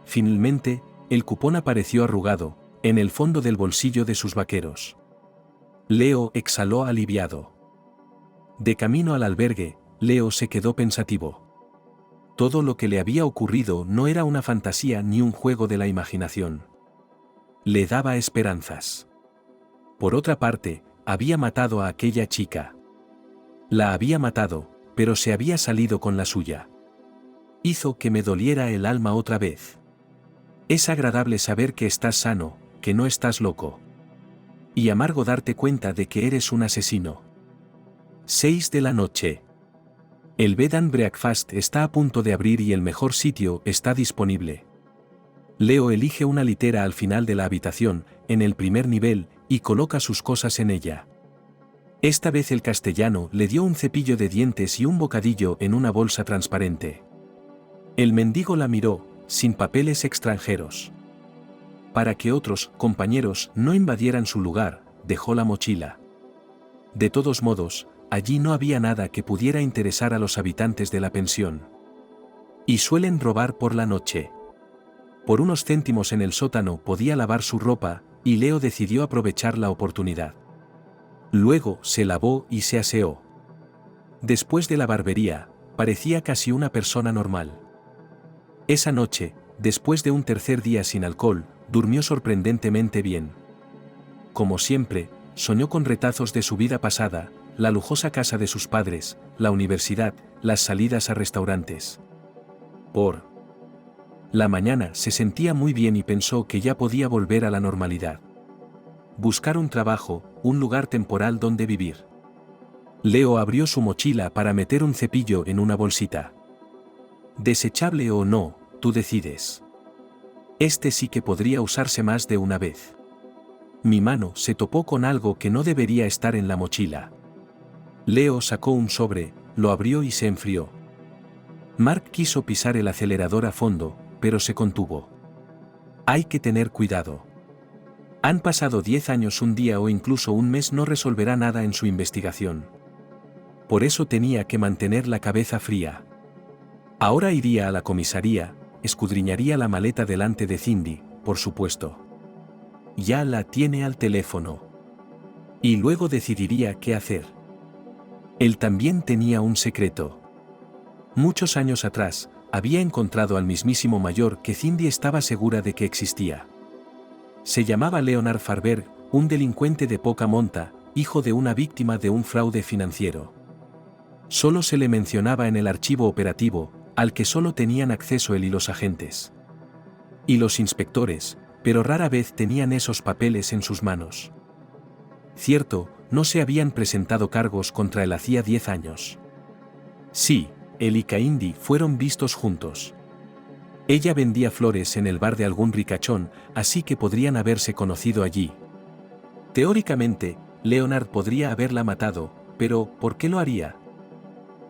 Finalmente, el cupón apareció arrugado, en el fondo del bolsillo de sus vaqueros. Leo exhaló aliviado. De camino al albergue, Leo se quedó pensativo. Todo lo que le había ocurrido no era una fantasía ni un juego de la imaginación. Le daba esperanzas. Por otra parte, había matado a aquella chica. La había matado, pero se había salido con la suya. Hizo que me doliera el alma otra vez. Es agradable saber que estás sano, que no estás loco. Y amargo darte cuenta de que eres un asesino. 6 de la noche. El Bed and Breakfast está a punto de abrir y el mejor sitio está disponible. Leo elige una litera al final de la habitación, en el primer nivel, y coloca sus cosas en ella. Esta vez el castellano le dio un cepillo de dientes y un bocadillo en una bolsa transparente. El mendigo la miró, sin papeles extranjeros. Para que otros compañeros no invadieran su lugar, dejó la mochila. De todos modos, allí no había nada que pudiera interesar a los habitantes de la pensión. Y suelen robar por la noche. Por unos céntimos en el sótano podía lavar su ropa, y Leo decidió aprovechar la oportunidad. Luego se lavó y se aseó. Después de la barbería, parecía casi una persona normal. Esa noche, después de un tercer día sin alcohol, durmió sorprendentemente bien. Como siempre, soñó con retazos de su vida pasada, la lujosa casa de sus padres, la universidad, las salidas a restaurantes. Por la mañana se sentía muy bien y pensó que ya podía volver a la normalidad. Buscar un trabajo, un lugar temporal donde vivir. Leo abrió su mochila para meter un cepillo en una bolsita. Desechable o no, tú decides. Este sí que podría usarse más de una vez. Mi mano se topó con algo que no debería estar en la mochila. Leo sacó un sobre, lo abrió y se enfrió. Mark quiso pisar el acelerador a fondo, pero se contuvo. Hay que tener cuidado. Han pasado 10 años, un día o incluso un mes no resolverá nada en su investigación. Por eso tenía que mantener la cabeza fría. Ahora iría a la comisaría, escudriñaría la maleta delante de Cindy, por supuesto. Ya la tiene al teléfono. Y luego decidiría qué hacer. Él también tenía un secreto. Muchos años atrás, había encontrado al mismísimo mayor que Cindy estaba segura de que existía. Se llamaba Leonard Farber, un delincuente de poca monta, hijo de una víctima de un fraude financiero. Solo se le mencionaba en el archivo operativo, al que solo tenían acceso él y los agentes. Y los inspectores, pero rara vez tenían esos papeles en sus manos. Cierto, no se habían presentado cargos contra él hacía 10 años. Sí, él y Cindy fueron vistos juntos. Ella vendía flores en el bar de algún ricachón, así que podrían haberse conocido allí. Teóricamente, Leonard podría haberla matado, pero ¿por qué lo haría?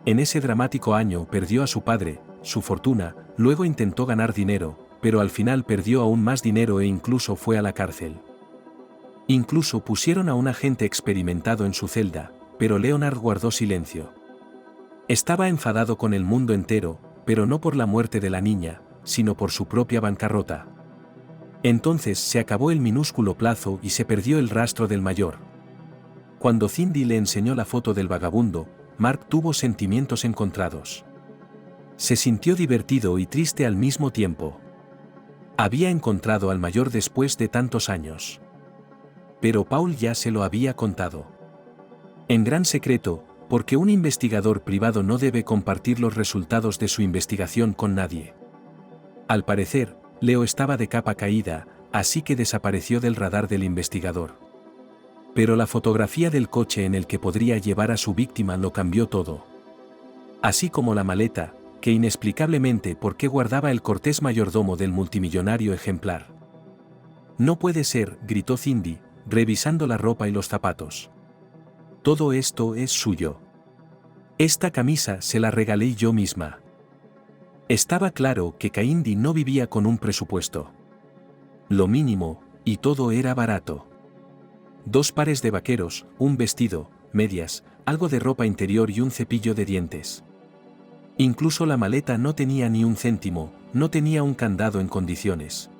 En ese dramático año perdió a su padre, su fortuna, luego intentó ganar dinero, pero al final perdió aún más dinero e incluso fue a la cárcel. Incluso pusieron a un agente experimentado en su celda, pero Leonard guardó silencio. Estaba enfadado con el mundo entero, pero no por la muerte de la niña, sino por su propia bancarrota. Entonces se acabó el minúsculo plazo y se perdió el rastro del mayor. Cuando Cindy le enseñó la foto del vagabundo, Mark tuvo sentimientos encontrados. Se sintió divertido y triste al mismo tiempo. Había encontrado al mayor después de tantos años. Pero Paul ya se lo había contado. En gran secreto, porque un investigador privado no debe compartir los resultados de su investigación con nadie. Al parecer, Leo estaba de capa caída, así que desapareció del radar del investigador. Pero la fotografía del coche en el que podría llevar a su víctima lo cambió todo. Así como la maleta, que inexplicablemente por qué guardaba el cortés mayordomo del multimillonario ejemplar. No puede ser, gritó Cindy, revisando la ropa y los zapatos. Todo esto es suyo. Esta camisa se la regalé yo misma. Estaba claro que Kaindi no vivía con un presupuesto. Lo mínimo, y todo era barato. 2 pares de vaqueros, un vestido, medias, algo de ropa interior y un cepillo de dientes. Incluso la maleta no tenía ni un céntimo, no tenía un candado en condiciones.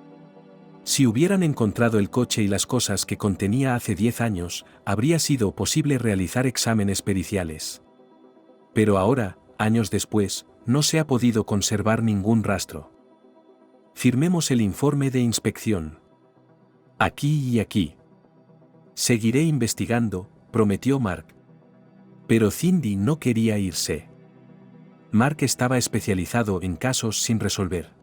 Si hubieran encontrado el coche y las cosas que contenía hace 10 años, habría sido posible realizar exámenes periciales. Pero ahora, años después, no se ha podido conservar ningún rastro. Firmemos el informe de inspección. Aquí y aquí. Seguiré investigando, prometió Mark. Pero Cindy no quería irse. Mark estaba especializado en casos sin resolver.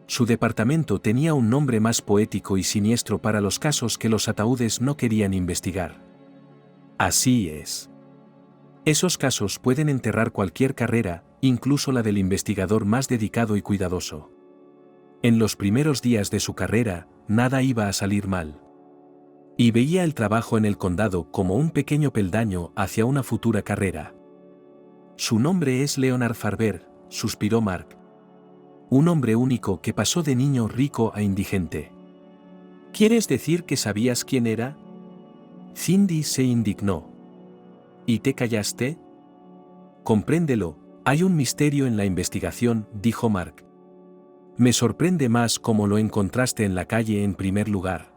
Su departamento tenía un nombre más poético y siniestro para los casos que los ataúdes no querían investigar. Así es. Esos casos pueden enterrar cualquier carrera, incluso la del investigador más dedicado y cuidadoso. En los primeros días de su carrera, nada iba a salir mal. Y veía el trabajo en el condado como un pequeño peldaño hacia una futura carrera. Su nombre es Leonard Farber, suspiró Mark. Un hombre único que pasó de niño rico a indigente. ¿Quieres decir que sabías quién era? Cindy se indignó. ¿Y te callaste? Compréndelo, hay un misterio en la investigación, dijo Mark. Me sorprende más cómo lo encontraste en la calle en primer lugar.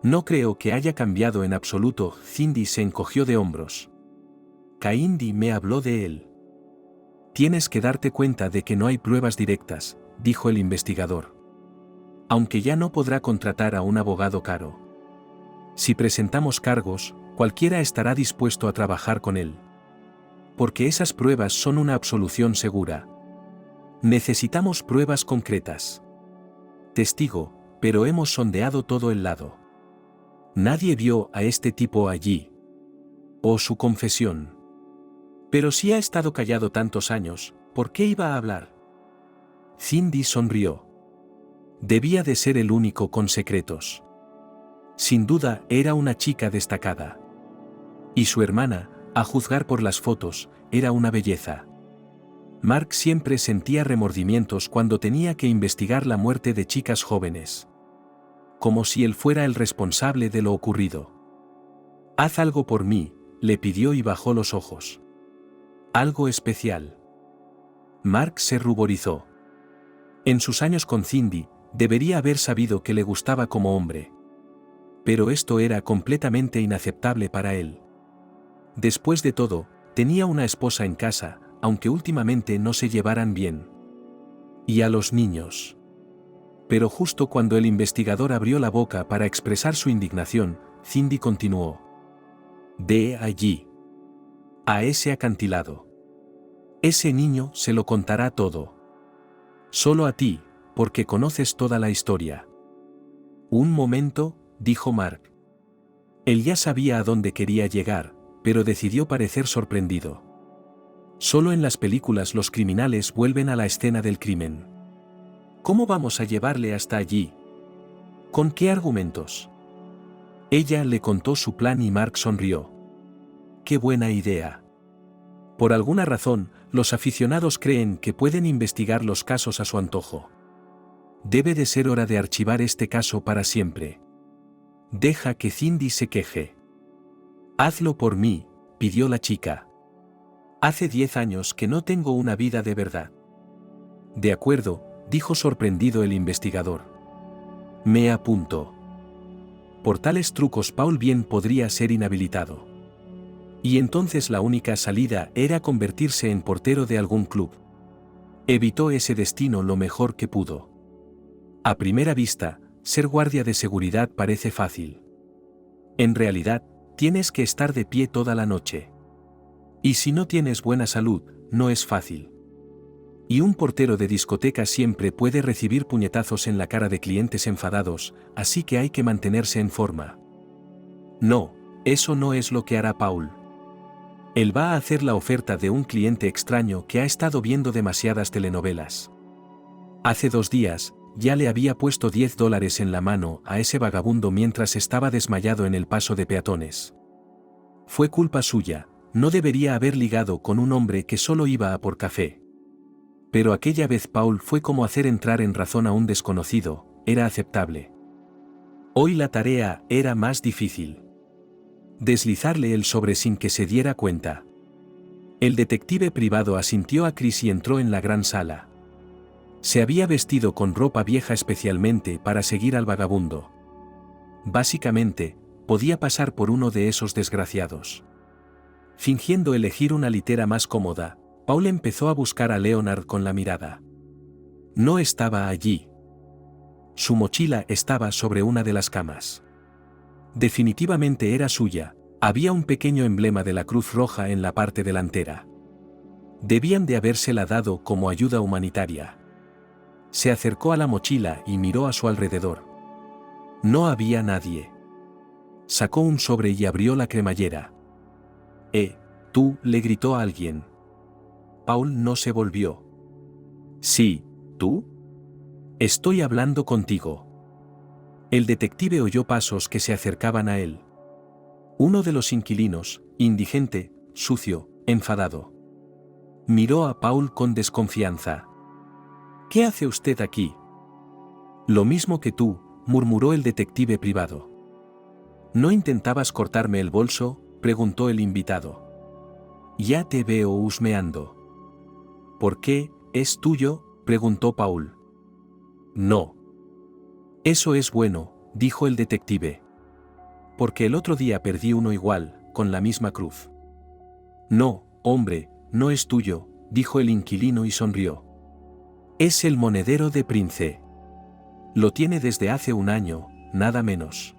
No creo que haya cambiado en absoluto, Cindy se encogió de hombros. Kaindi me habló de él. Tienes que darte cuenta de que no hay pruebas directas, dijo el investigador. Aunque ya no podrá contratar a un abogado caro. Si presentamos cargos, cualquiera estará dispuesto a trabajar con él. Porque esas pruebas son una absolución segura. Necesitamos pruebas concretas. Testigo, pero hemos sondeado todo el lado. Nadie vio a este tipo allí. O su confesión. Pero si ha estado callado tantos años, ¿por qué iba a hablar? Cindy sonrió. Debía de ser el único con secretos. Sin duda, era una chica destacada. Y su hermana, a juzgar por las fotos, era una belleza. Mark siempre sentía remordimientos cuando tenía que investigar la muerte de chicas jóvenes. Como si él fuera el responsable de lo ocurrido. Haz algo por mí, le pidió y bajó los ojos. Algo especial. Mark se ruborizó. En sus años con Cindy, debería haber sabido que le gustaba como hombre. Pero esto era completamente inaceptable para él. Después de todo, tenía una esposa en casa, aunque últimamente no se llevaran bien. Y a los niños. Pero justo cuando el investigador abrió la boca para expresar su indignación, Cindy continuó. De allí. A ese acantilado. Ese niño se lo contará todo. Solo a ti, porque conoces toda la historia. Un momento, dijo Mark. Él ya sabía a dónde quería llegar, pero decidió parecer sorprendido. Solo en las películas los criminales vuelven a la escena del crimen. ¿Cómo vamos a llevarle hasta allí? ¿Con qué argumentos? Ella le contó su plan y Mark sonrió. ¡Qué buena idea! Por alguna razón, los aficionados creen que pueden investigar los casos a su antojo. Debe de ser hora de archivar este caso para siempre. Deja que Cindy se queje. Hazlo por mí, pidió la chica. Hace 10 años que no tengo una vida de verdad. De acuerdo, dijo sorprendido el investigador. Me apunto. Por tales trucos Paul bien podría ser inhabilitado. Y entonces la única salida era convertirse en portero de algún club. Evitó ese destino lo mejor que pudo. A primera vista, ser guardia de seguridad parece fácil. En realidad, tienes que estar de pie toda la noche. Y si no tienes buena salud, no es fácil. Y un portero de discoteca siempre puede recibir puñetazos en la cara de clientes enfadados, así que hay que mantenerse en forma. No, eso no es lo que hará Paul. Él va a hacer la oferta de un cliente extraño que ha estado viendo demasiadas telenovelas. Hace 2 días, ya le había puesto $10 en la mano a ese vagabundo mientras estaba desmayado en el paso de peatones. Fue culpa suya, no debería haber ligado con un hombre que solo iba a por café. Pero aquella vez Paul fue como hacer entrar en razón a un desconocido, era aceptable. Hoy la tarea era más difícil. Deslizarle el sobre sin que se diera cuenta. El detective privado asintió a Chris y entró en la gran sala. Se había vestido con ropa vieja especialmente para seguir al vagabundo. Básicamente, podía pasar por uno de esos desgraciados. Fingiendo elegir una litera más cómoda, Paul empezó a buscar a Leonard con la mirada. No estaba allí. Su mochila estaba sobre una de las camas. Definitivamente era suya, había un pequeño emblema de la Cruz Roja en la parte delantera. Debían de habérsela dado como ayuda humanitaria. Se acercó a la mochila y miró a su alrededor. No había nadie. Sacó un sobre y abrió la cremallera. Tú, le gritó a alguien. Paul no se volvió. Sí, ¿tú? Estoy hablando contigo. El detective oyó pasos que se acercaban a él. Uno de los inquilinos, indigente, sucio, enfadado. Miró a Paul con desconfianza. ¿Qué hace usted aquí? Lo mismo que tú, murmuró el detective privado. ¿No intentabas cortarme el bolso?, preguntó el invitado. Ya te veo husmeando. ¿Por qué? ¿Es tuyo?, preguntó Paul. No. Eso es bueno, dijo el detective. Porque el otro día perdí uno igual, con la misma cruz. No, hombre, no es tuyo, dijo el inquilino y sonrió. Es el monedero de Prince. Lo tiene desde hace un año, nada menos.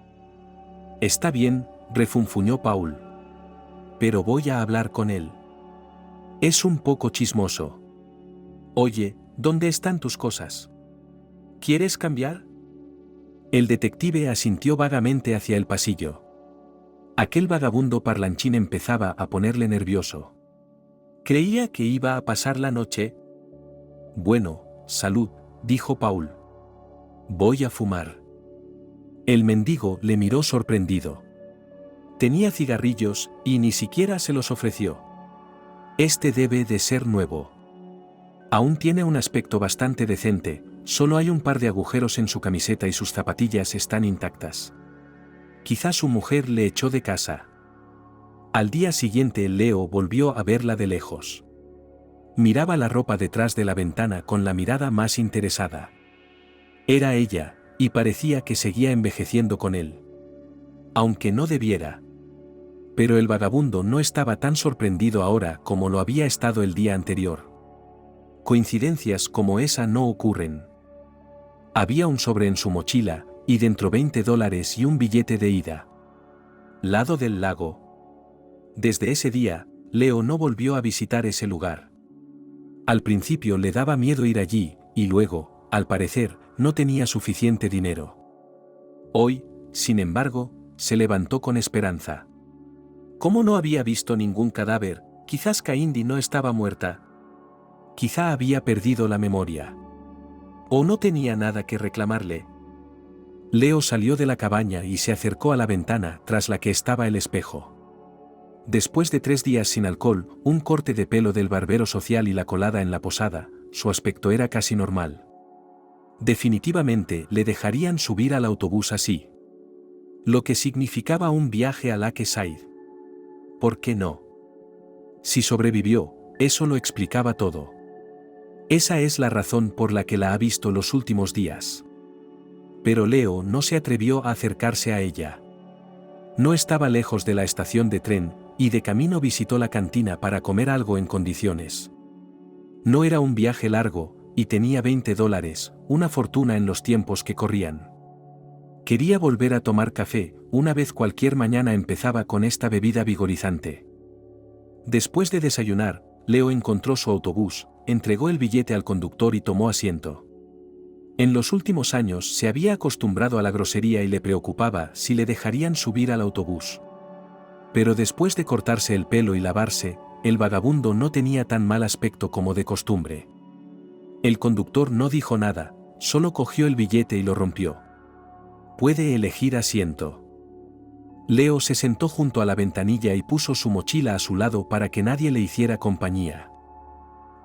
Está bien, refunfuñó Paul. Pero voy a hablar con él. Es un poco chismoso. Oye, ¿dónde están tus cosas? ¿Quieres cambiar? El detective asintió vagamente hacia el pasillo. Aquel vagabundo parlanchín empezaba a ponerle nervioso. Creía que iba a pasar la noche. Bueno, salud, dijo Paul. Voy a fumar. El mendigo le miró sorprendido. Tenía cigarrillos y ni siquiera se los ofreció. Este debe de ser nuevo. Aún tiene un aspecto bastante decente, solo hay un par de agujeros en su camiseta y sus zapatillas están intactas. Quizás su mujer le echó de casa. Al día siguiente Leo volvió a verla de lejos. Miraba la ropa detrás de la ventana con la mirada más interesada. Era ella, y parecía que seguía envejeciendo con él. Aunque no debiera. Pero el vagabundo no estaba tan sorprendido ahora como lo había estado el día anterior. Coincidencias como esa no ocurren. Había un sobre en su mochila, y dentro $20 y un billete de ida. Lado del lago. Desde ese día, Leo no volvió a visitar ese lugar. Al principio le daba miedo ir allí, y luego, al parecer, no tenía suficiente dinero. Hoy, sin embargo, se levantó con esperanza. Como no había visto ningún cadáver, quizás Kaindi no estaba muerta. Quizá había perdido la memoria. O no tenía nada que reclamarle. Leo salió de la cabaña y se acercó a la ventana tras la que estaba el espejo. Después de 3 días sin alcohol, un corte de pelo del barbero social y la colada en la posada, su aspecto era casi normal. Definitivamente le dejarían subir al autobús así. Lo que significaba un viaje a Lakeside. ¿Por qué no? Si sobrevivió, eso lo explicaba todo. Esa es la razón por la que la ha visto los últimos días. Pero Leo no se atrevió a acercarse a ella. No estaba lejos de la estación de tren, y de camino visitó la cantina para comer algo en condiciones. No era un viaje largo, y tenía $20, una fortuna en los tiempos que corrían. Quería volver a tomar café, una vez cualquier mañana empezaba con esta bebida vigorizante. Después de desayunar, Leo encontró su autobús, entregó el billete al conductor y tomó asiento. En los últimos años se había acostumbrado a la grosería y le preocupaba si le dejarían subir al autobús. Pero después de cortarse el pelo y lavarse, el vagabundo no tenía tan mal aspecto como de costumbre. El conductor no dijo nada, Solo cogió el billete y lo rompió. Puede elegir asiento. Leo se sentó junto a la ventanilla y puso su mochila a su lado para que nadie le hiciera compañía.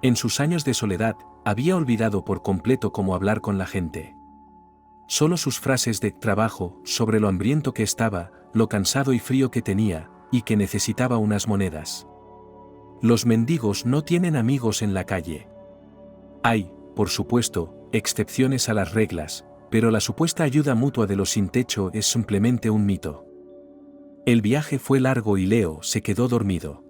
En sus años de soledad, había olvidado por completo cómo hablar con la gente. Solo sus frases de trabajo, sobre lo hambriento que estaba, lo cansado y frío que tenía, y que necesitaba unas monedas. Los mendigos no tienen amigos en la calle. Hay, por supuesto, excepciones a las reglas, pero la supuesta ayuda mutua de los sin techo es simplemente un mito. El viaje fue largo y Leo se quedó dormido.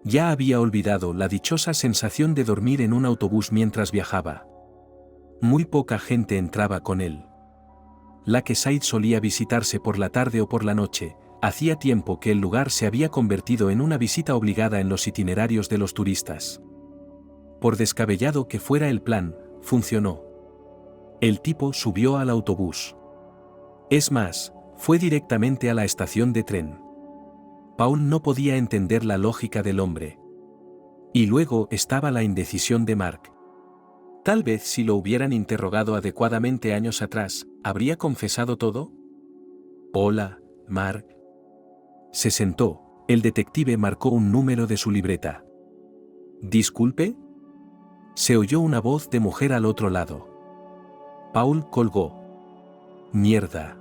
Ya había olvidado la dichosa sensación de dormir en un autobús mientras viajaba. Muy poca gente entraba con él. Lakeside solía visitarse por la tarde o por la noche, hacía tiempo que el lugar se había convertido en una visita obligada en los itinerarios de los turistas. Por descabellado que fuera el plan, funcionó. El tipo subió al autobús. Es más, fue directamente a la estación de tren. Paul no podía entender la lógica del hombre. Y luego estaba la indecisión de Mark. Tal vez si lo hubieran interrogado adecuadamente años atrás, ¿habría confesado todo? Hola, Mark. Se sentó, el detective marcó un número de su libreta. ¿Disculpe? Se oyó una voz de mujer al otro lado. Paul colgó. Mierda.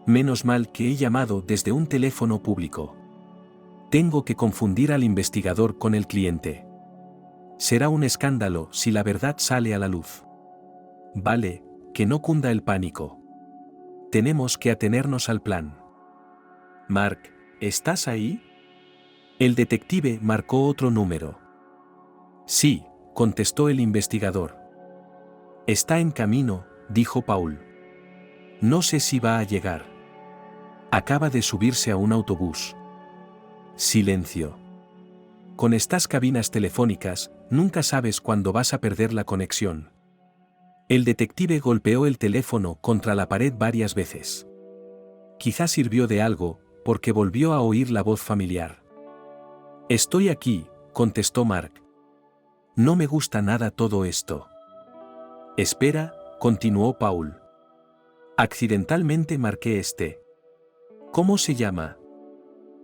Menos mal que he llamado desde un teléfono público. Tengo que confundir al investigador con el cliente. Será un escándalo si la verdad sale a la luz. Vale, que no cunda el pánico. Tenemos que atenernos al plan. Mark, ¿estás ahí? El detective marcó otro número. Sí, contestó el investigador. Está en camino, dijo Paul. No sé si va a llegar. Acaba de subirse a un autobús. Silencio. Con estas cabinas telefónicas, nunca sabes cuándo vas a perder la conexión. El detective golpeó el teléfono contra la pared varias veces. Quizá sirvió de algo, porque volvió a oír la voz familiar. Estoy aquí, contestó Mark. No me gusta nada todo esto. Espera, continuó Paul. Accidentalmente marqué este. ¿Cómo se llama?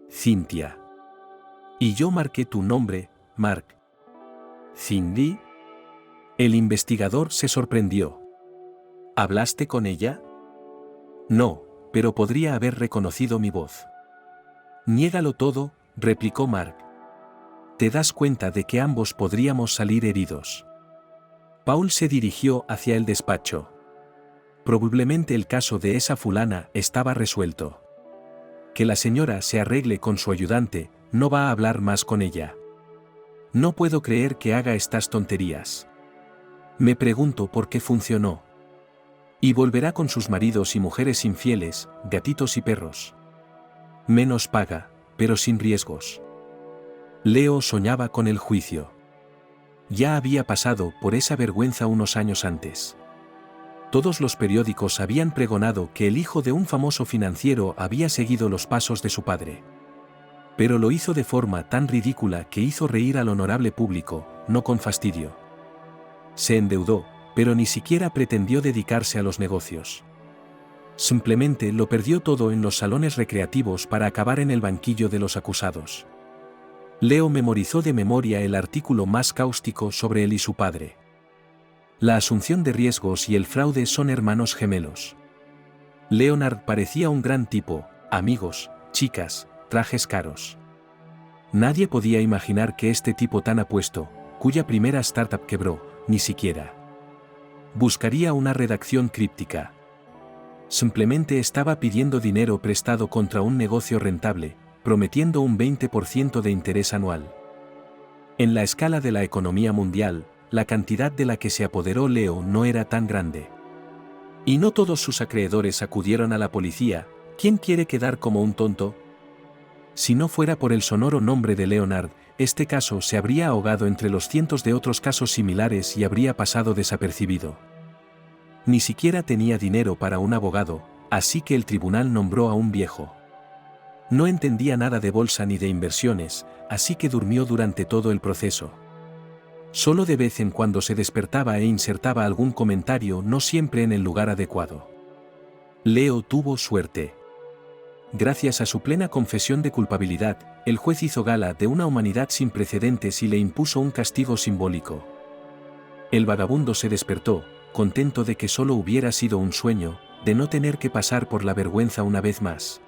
Cynthia. Y yo marqué tu nombre, Mark. ¿Cindy? El investigador se sorprendió. ¿Hablaste con ella? No, pero podría haber reconocido mi voz. Niégalo todo, replicó Mark. Te das cuenta de que ambos podríamos salir heridos. Paul se dirigió hacia el despacho. Probablemente el caso de esa fulana estaba resuelto. Que la señora se arregle con su ayudante, no va a hablar más con ella. No puedo creer que haga estas tonterías. Me pregunto por qué funcionó. Y volverá con sus maridos y mujeres infieles, gatitos y perros. Menos paga, pero sin riesgos. Leo soñaba con el juicio. Ya había pasado por esa vergüenza unos años antes. Todos los periódicos habían pregonado que el hijo de un famoso financiero había seguido los pasos de su padre. Pero lo hizo de forma tan ridícula que hizo reír al honorable público, no con fastidio. Se endeudó, pero ni siquiera pretendió dedicarse a los negocios. Simplemente lo perdió todo en los salones recreativos para acabar en el banquillo de los acusados. Leo memorizó de memoria el artículo más cáustico sobre él y su padre. La asunción de riesgos y el fraude son hermanos gemelos. Leonard parecía un gran tipo, amigos, chicas, trajes caros. Nadie podía imaginar que este tipo tan apuesto, cuya primera startup quebró, ni siquiera buscaría una redacción críptica. Simplemente estaba pidiendo dinero prestado contra un negocio rentable, prometiendo un 20% de interés anual. En la escala de la economía mundial, la cantidad de la que se apoderó Leo no era tan grande. Y no todos sus acreedores acudieron a la policía. ¿Quién quiere quedar como un tonto? Si no fuera por el sonoro nombre de Leonard, este caso se habría ahogado entre los cientos de otros casos similares y habría pasado desapercibido. Ni siquiera tenía dinero para un abogado, así que el tribunal nombró a un viejo. No entendía nada de bolsa ni de inversiones, así que durmió durante todo el proceso. Solo de vez en cuando se despertaba e insertaba algún comentario, no siempre en el lugar adecuado. Leo tuvo suerte. Gracias a su plena confesión de culpabilidad, el juez hizo gala de una humanidad sin precedentes y le impuso un castigo simbólico. El vagabundo se despertó, contento de que solo hubiera sido un sueño, de no tener que pasar por la vergüenza una vez más.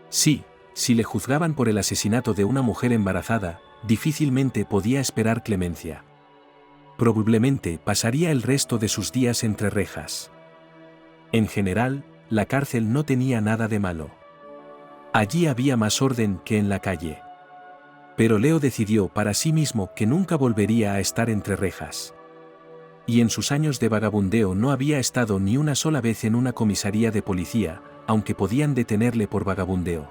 Sí, si le juzgaban por el asesinato de una mujer embarazada, difícilmente podía esperar clemencia. Probablemente pasaría el resto de sus días entre rejas. En general, la cárcel no tenía nada de malo. Allí había más orden que en la calle. Pero Leo decidió para sí mismo que nunca volvería a estar entre rejas. Y en sus años de vagabundeo no había estado ni una sola vez en una comisaría de policía, aunque podían detenerle por vagabundeo.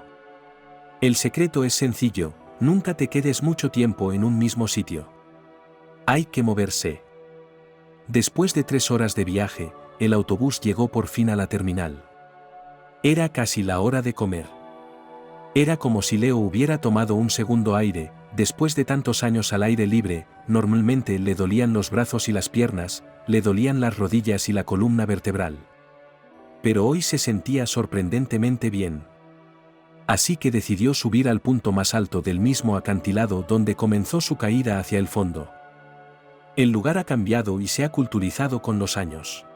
El secreto es sencillo: nunca te quedes mucho tiempo en un mismo sitio. Hay que moverse. Después de 3 horas de viaje, el autobús llegó por fin a la terminal. Era casi la hora de comer. Era como si Leo hubiera tomado un segundo aire. Después de tantos años al aire libre, normalmente le dolían los brazos y las piernas, le dolían las rodillas y la columna vertebral. Pero hoy se sentía sorprendentemente bien. Así que decidió subir al punto más alto del mismo acantilado donde comenzó su caída hacia el fondo. El lugar ha cambiado y se ha culturizado con los años.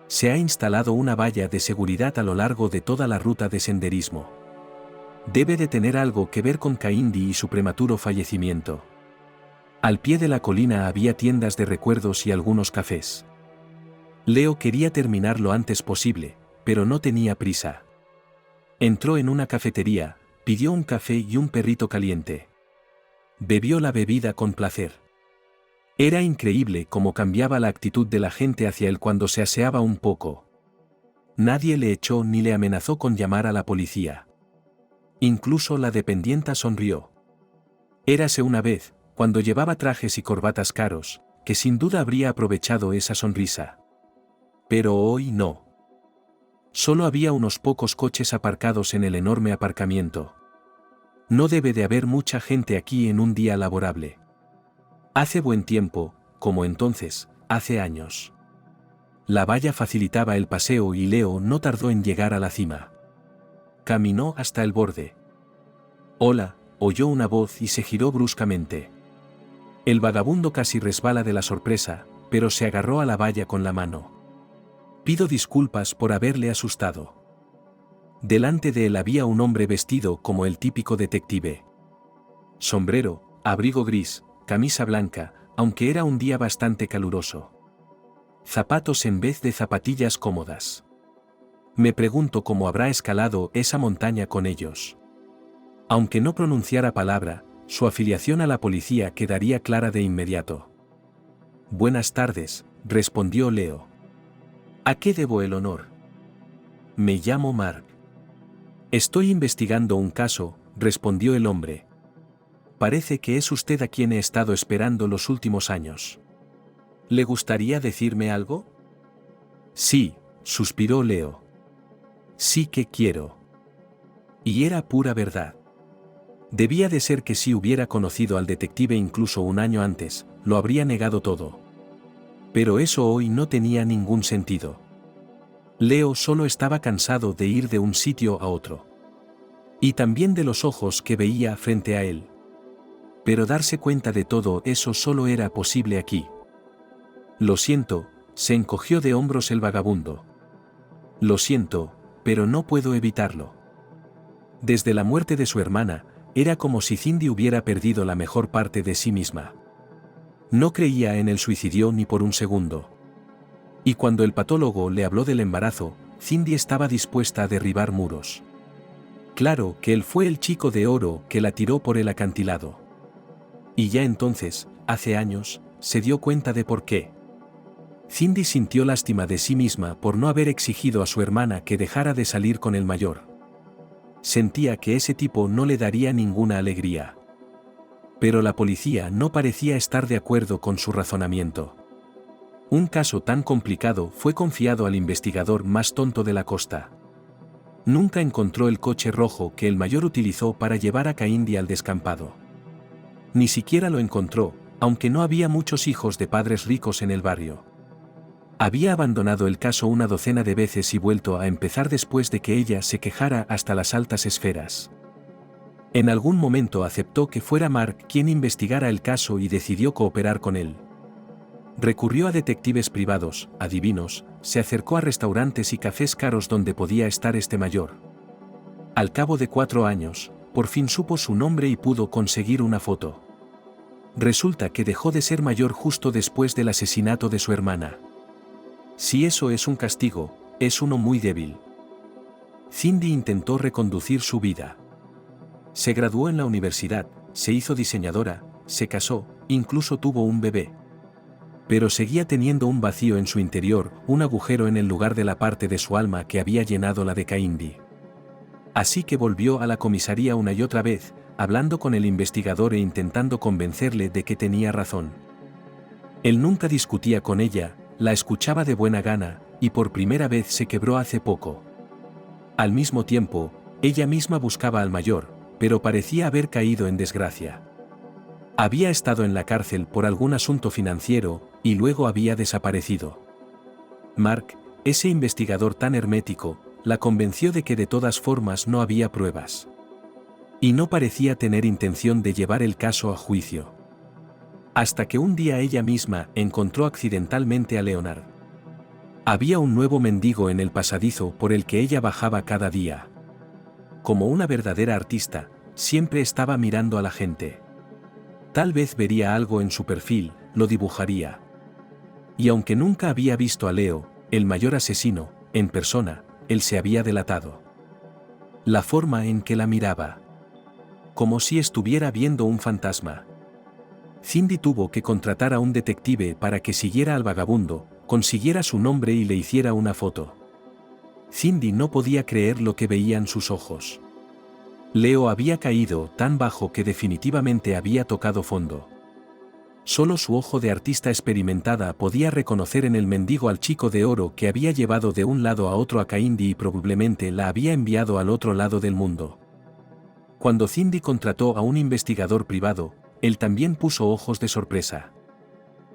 Se ha instalado una valla de seguridad a lo largo de toda la ruta de senderismo. Debe de tener algo que ver con Kaindi y su prematuro fallecimiento. Al pie de la colina había tiendas de recuerdos y algunos cafés. Leo quería terminar lo antes posible, pero no tenía prisa. Entró en una cafetería, pidió un café y un perrito caliente. Bebió la bebida con placer. Era increíble cómo cambiaba la actitud de la gente hacia él cuando se aseaba un poco. Nadie le echó ni le amenazó con llamar a la policía. Incluso la dependienta sonrió. Érase una vez, cuando llevaba trajes y corbatas caros, que sin duda habría aprovechado esa sonrisa. Pero hoy no. Solo había unos pocos coches aparcados en el enorme aparcamiento. No debe de haber mucha gente aquí en un día laborable. Hace buen tiempo, como entonces, hace años. La valla facilitaba el paseo y Leo no tardó en llegar a la cima. Caminó hasta el borde. «Hola», oyó una voz y se giró bruscamente. El vagabundo casi resbala de la sorpresa, pero se agarró a la valla con la mano. «Pido disculpas por haberle asustado». Delante de él había un hombre vestido como el típico detective. Sombrero, abrigo gris, camisa blanca, aunque era un día bastante caluroso. Zapatos en vez de zapatillas cómodas. Me pregunto cómo habrá escalado esa montaña con ellos. Aunque no pronunciara palabra, su afiliación a la policía quedaría clara de inmediato. «Buenas tardes», respondió Leo. «¿A qué debo el honor?» «Me llamo Mark». «Estoy investigando un caso», respondió el hombre. «Parece que es usted a quien he estado esperando los últimos años. ¿Le gustaría decirme algo?» «Sí», suspiró Leo. «Sí que quiero». Y era pura verdad. Debía de ser que si hubiera conocido al detective incluso un año antes, lo habría negado todo. Pero eso hoy no tenía ningún sentido. Leo solo estaba cansado de ir de un sitio a otro. Y también de los ojos que veía frente a él. Pero darse cuenta de todo eso solo era posible aquí. «Lo siento», se encogió de hombros el vagabundo. «Lo siento, pero no puedo evitarlo». Desde la muerte de su hermana, era como si Cindy hubiera perdido la mejor parte de sí misma. No creía en el suicidio ni por un segundo. Y cuando el patólogo le habló del embarazo, Cindy estaba dispuesta a derribar muros. Claro que él fue el chico de oro que la tiró por el acantilado. Y ya entonces, hace años, se dio cuenta de por qué. Cindy sintió lástima de sí misma por no haber exigido a su hermana que dejara de salir con el mayor. Sentía que ese tipo no le daría ninguna alegría. Pero la policía no parecía estar de acuerdo con su razonamiento. Un caso tan complicado fue confiado al investigador más tonto de la costa. Nunca encontró el coche rojo que el mayor utilizó para llevar a Kaindi al descampado. Ni siquiera lo encontró, aunque no había muchos hijos de padres ricos en el barrio. Había abandonado el caso una docena de veces y vuelto a empezar después de que ella se quejara hasta las altas esferas. En algún momento aceptó que fuera Mark quien investigara el caso y decidió cooperar con él. Recurrió a detectives privados, adivinos, se acercó a restaurantes y cafés caros donde podía estar este mayor. Al cabo de 4 años, por fin supo su nombre y pudo conseguir una foto. Resulta que dejó de ser mayor justo después del asesinato de su hermana. Si eso es un castigo, es uno muy débil. Cindy intentó reconducir su vida. Se graduó en la universidad, se hizo diseñadora, se casó, incluso tuvo un bebé. Pero seguía teniendo un vacío en su interior, un agujero en el lugar de la parte de su alma que había llenado la de Cindy. Así que volvió a la comisaría una y otra vez, hablando con el investigador e intentando convencerle de que tenía razón. Él nunca discutía con ella, la escuchaba de buena gana, y por primera vez se quebró hace poco. Al mismo tiempo, ella misma buscaba al mayor, pero parecía haber caído en desgracia. Había estado en la cárcel por algún asunto financiero, y luego había desaparecido. Mark, ese investigador tan hermético, la convenció de que de todas formas no había pruebas. Y no parecía tener intención de llevar el caso a juicio. Hasta que un día ella misma encontró accidentalmente a Leonard. Había un nuevo mendigo en el pasadizo por el que ella bajaba cada día. Como una verdadera artista, siempre estaba mirando a la gente. Tal vez vería algo en su perfil, lo dibujaría. Y aunque nunca había visto a Leo, el mayor asesino, en persona, él se había delatado. La forma en que la miraba. Como si estuviera viendo un fantasma. Cindy tuvo que contratar a un detective para que siguiera al vagabundo, consiguiera su nombre y le hiciera una foto. Cindy no podía creer lo que veían sus ojos. Leo había caído tan bajo que definitivamente había tocado fondo. Solo su ojo de artista experimentada podía reconocer en el mendigo al chico de oro que había llevado de un lado a otro a Cindy y probablemente la había enviado al otro lado del mundo. Cuando Cindy contrató a un investigador privado, él también puso ojos de sorpresa.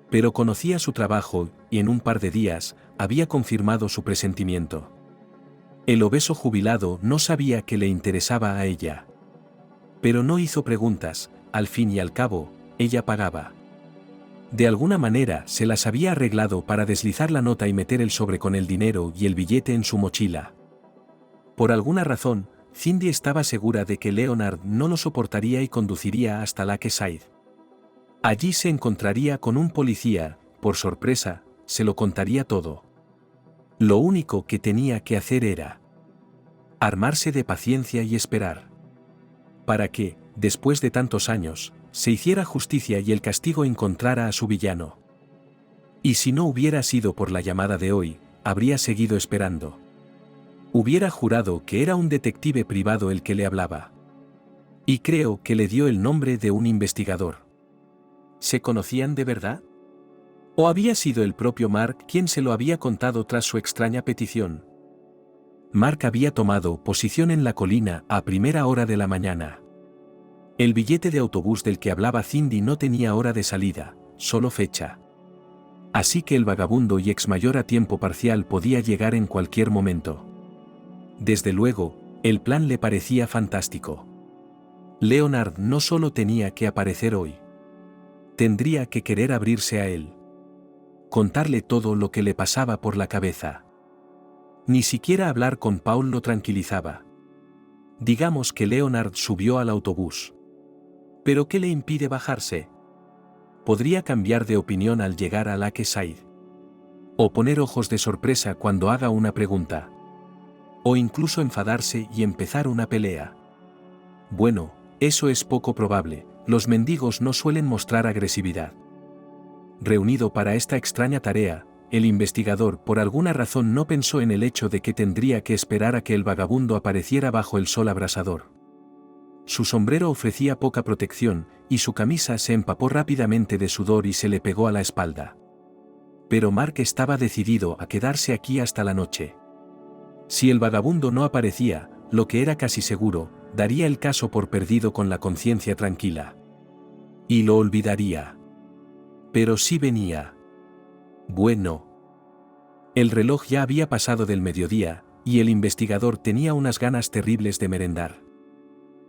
Pero conocía su trabajo y en un par de días había confirmado su presentimiento. El obeso jubilado no sabía que le interesaba a ella. Pero no hizo preguntas, al fin y al cabo, ella pagaba. De alguna manera se las había arreglado para deslizar la nota y meter el sobre con el dinero y el billete en su mochila. Por alguna razón, Cindy estaba segura de que Leonard no lo soportaría y conduciría hasta Lakeside. Allí se encontraría con un policía, por sorpresa, se lo contaría todo. Lo único que tenía que hacer era armarse de paciencia y esperar. Para que, después de tantos años, se hiciera justicia y el castigo encontrara a su villano. Y si no hubiera sido por la llamada de hoy, habría seguido esperando. Hubiera jurado que era un detective privado el que le hablaba. Y creo que le dio el nombre de un investigador. ¿Se conocían de verdad? ¿O había sido el propio Mark quien se lo había contado tras su extraña petición? Mark había tomado posición en la colina a primera hora de la mañana. El billete de autobús del que hablaba Cindy no tenía hora de salida, solo fecha. Así que el vagabundo y exmayor a tiempo parcial podía llegar en cualquier momento. Desde luego, el plan le parecía fantástico. Leonard no solo tenía que aparecer hoy. Tendría que querer abrirse a él. Contarle todo lo que le pasaba por la cabeza. Ni siquiera hablar con Paul lo tranquilizaba. Digamos que Leonard subió al autobús. ¿Pero qué le impide bajarse? Podría cambiar de opinión al llegar a Lakeside. O poner ojos de sorpresa cuando haga una pregunta. O incluso enfadarse y empezar una pelea. Bueno, eso es poco probable, los mendigos no suelen mostrar agresividad. Reunido para esta extraña tarea, el investigador por alguna razón no pensó en el hecho de que tendría que esperar a que el vagabundo apareciera bajo el sol abrasador. Su sombrero ofrecía poca protección, y su camisa se empapó rápidamente de sudor y se le pegó a la espalda. Pero Mark estaba decidido a quedarse aquí hasta la noche. Si el vagabundo no aparecía, lo que era casi seguro, daría el caso por perdido con la conciencia tranquila. Y lo olvidaría. Pero sí venía. Bueno. El reloj ya había pasado del mediodía, y el investigador tenía unas ganas terribles de merendar.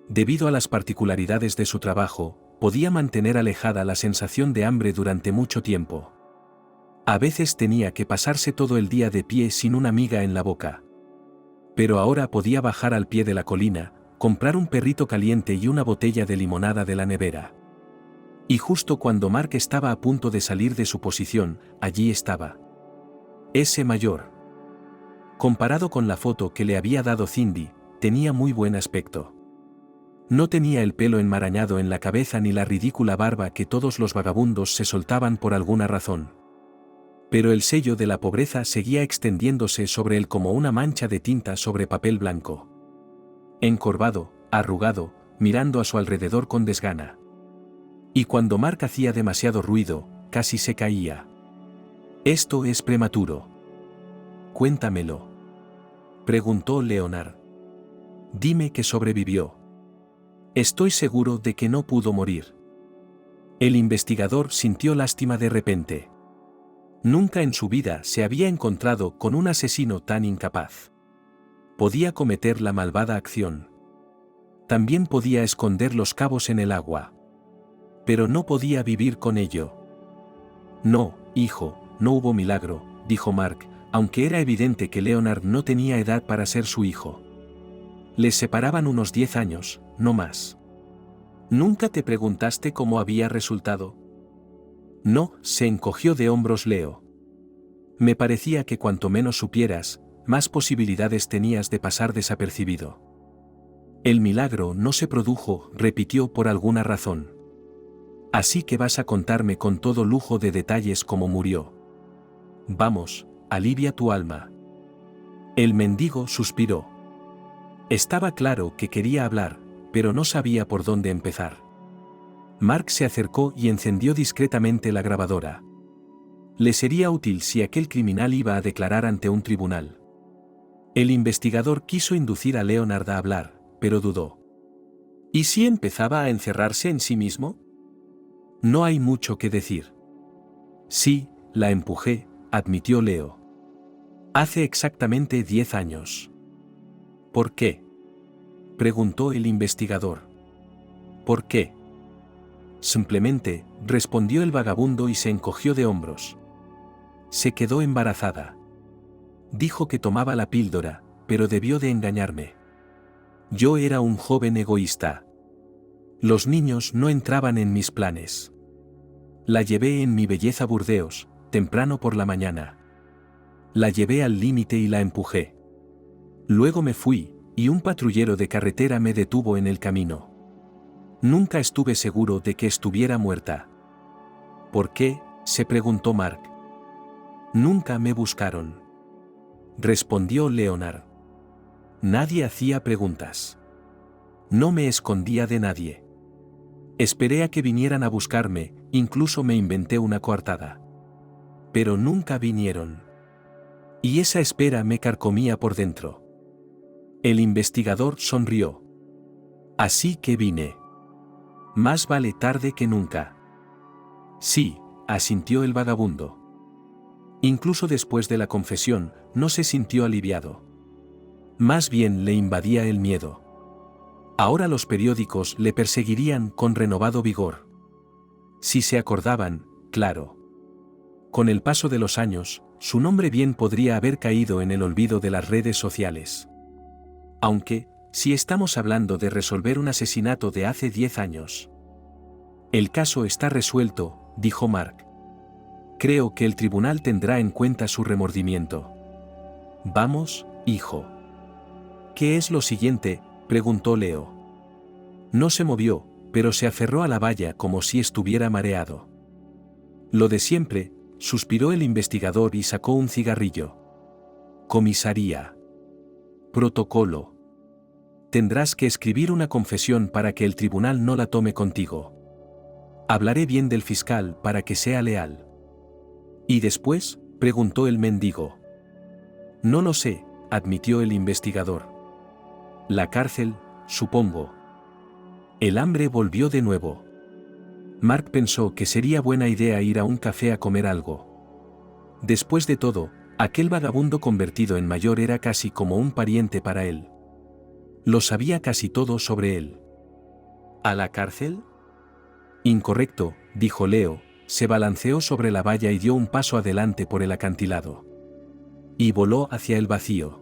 Debido a las particularidades de su trabajo, podía mantener alejada la sensación de hambre durante mucho tiempo. A veces tenía que pasarse todo el día de pie sin una miga en la boca. Pero ahora podía bajar al pie de la colina, comprar un perrito caliente y una botella de limonada de la nevera. Y justo cuando Mark estaba a punto de salir de su posición, allí estaba. Ese mayor. Comparado con la foto que le había dado Cindy, tenía muy buen aspecto. No tenía el pelo enmarañado en la cabeza ni la ridícula barba que todos los vagabundos se soltaban por alguna razón. Pero el sello de la pobreza seguía extendiéndose sobre él como una mancha de tinta sobre papel blanco. Encorvado, arrugado, mirando a su alrededor con desgana. Y cuando Mark hacía demasiado ruido, casi se caía. «Esto es prematuro». «Cuéntamelo», preguntó Leonard. «Dime que sobrevivió». «Estoy seguro de que no pudo morir». El investigador sintió lástima de repente. Nunca en su vida se había encontrado con un asesino tan incapaz. Podía cometer la malvada acción. También podía esconder los cabos en el agua. Pero no podía vivir con ello. «No, hijo, no hubo milagro», dijo Mark, aunque era evidente que Leonard no tenía edad para ser su hijo. Les separaban unos 10 años, no más. «¿Nunca te preguntaste cómo había resultado?» «No», se encogió de hombros Leo. «Me parecía que cuanto menos supieras, más posibilidades tenías de pasar desapercibido». «El milagro no se produjo», repitió por alguna razón. «Así que vas a contarme con todo lujo de detalles cómo murió. Vamos, alivia tu alma». El mendigo suspiró. Estaba claro que quería hablar, pero no sabía por dónde empezar. Mark se acercó y encendió discretamente la grabadora. Le sería útil si aquel criminal iba a declarar ante un tribunal. El investigador quiso inducir a Leonard a hablar, pero dudó. ¿Y si empezaba a encerrarse en sí mismo? No hay mucho que decir. Sí, la empujé, admitió Leo. Hace exactamente 10 años. ¿Por qué?, preguntó el investigador. ¿Por qué? Simplemente, respondió el vagabundo y se encogió de hombros. Se quedó embarazada. Dijo que tomaba la píldora, pero debió de engañarme. Yo era un joven egoísta. Los niños no entraban en mis planes. La llevé en mi belleza Burdeos, temprano por la mañana. La llevé al límite y la empujé. Luego me fui, y un patrullero de carretera me detuvo en el camino. Nunca estuve seguro de que estuviera muerta. ¿Por qué?, se preguntó Mark. Nunca me buscaron. Respondió Leonard. Nadie hacía preguntas. No me escondía de nadie. Esperé a que vinieran a buscarme, incluso me inventé una coartada. Pero nunca vinieron. Y esa espera me carcomía por dentro. El investigador sonrió. Así que vine. Más vale tarde que nunca. Sí, asintió el vagabundo. Incluso después de la confesión, no se sintió aliviado. Más bien le invadía el miedo. Ahora los periódicos le perseguirían con renovado vigor. Si se acordaban, claro. Con el paso de los años, su nombre bien podría haber caído en el olvido de las redes sociales. Aunque, si estamos hablando de resolver un asesinato de hace 10 años. El caso está resuelto, dijo Mark. Creo que el tribunal tendrá en cuenta su remordimiento. Vamos, hijo. ¿Qué es lo siguiente?, preguntó Leo. No se movió, pero se aferró a la valla como si estuviera mareado. Lo de siempre, suspiró el investigador y sacó un cigarrillo. Comisaría. Protocolo. Tendrás que escribir una confesión para que el tribunal no la tome contigo. Hablaré bien del fiscal para que sea leal. ¿Y después?, preguntó el mendigo. No lo sé, admitió el investigador. La cárcel, supongo. El hambre volvió de nuevo. Mark pensó que sería buena idea ir a un café a comer algo. Después de todo, aquel vagabundo convertido en mayor era casi como un pariente para él. Lo sabía casi todo sobre él. ¿A la cárcel? Incorrecto, dijo Leo, se balanceó sobre la valla y dio un paso adelante por el acantilado. Y voló hacia el vacío.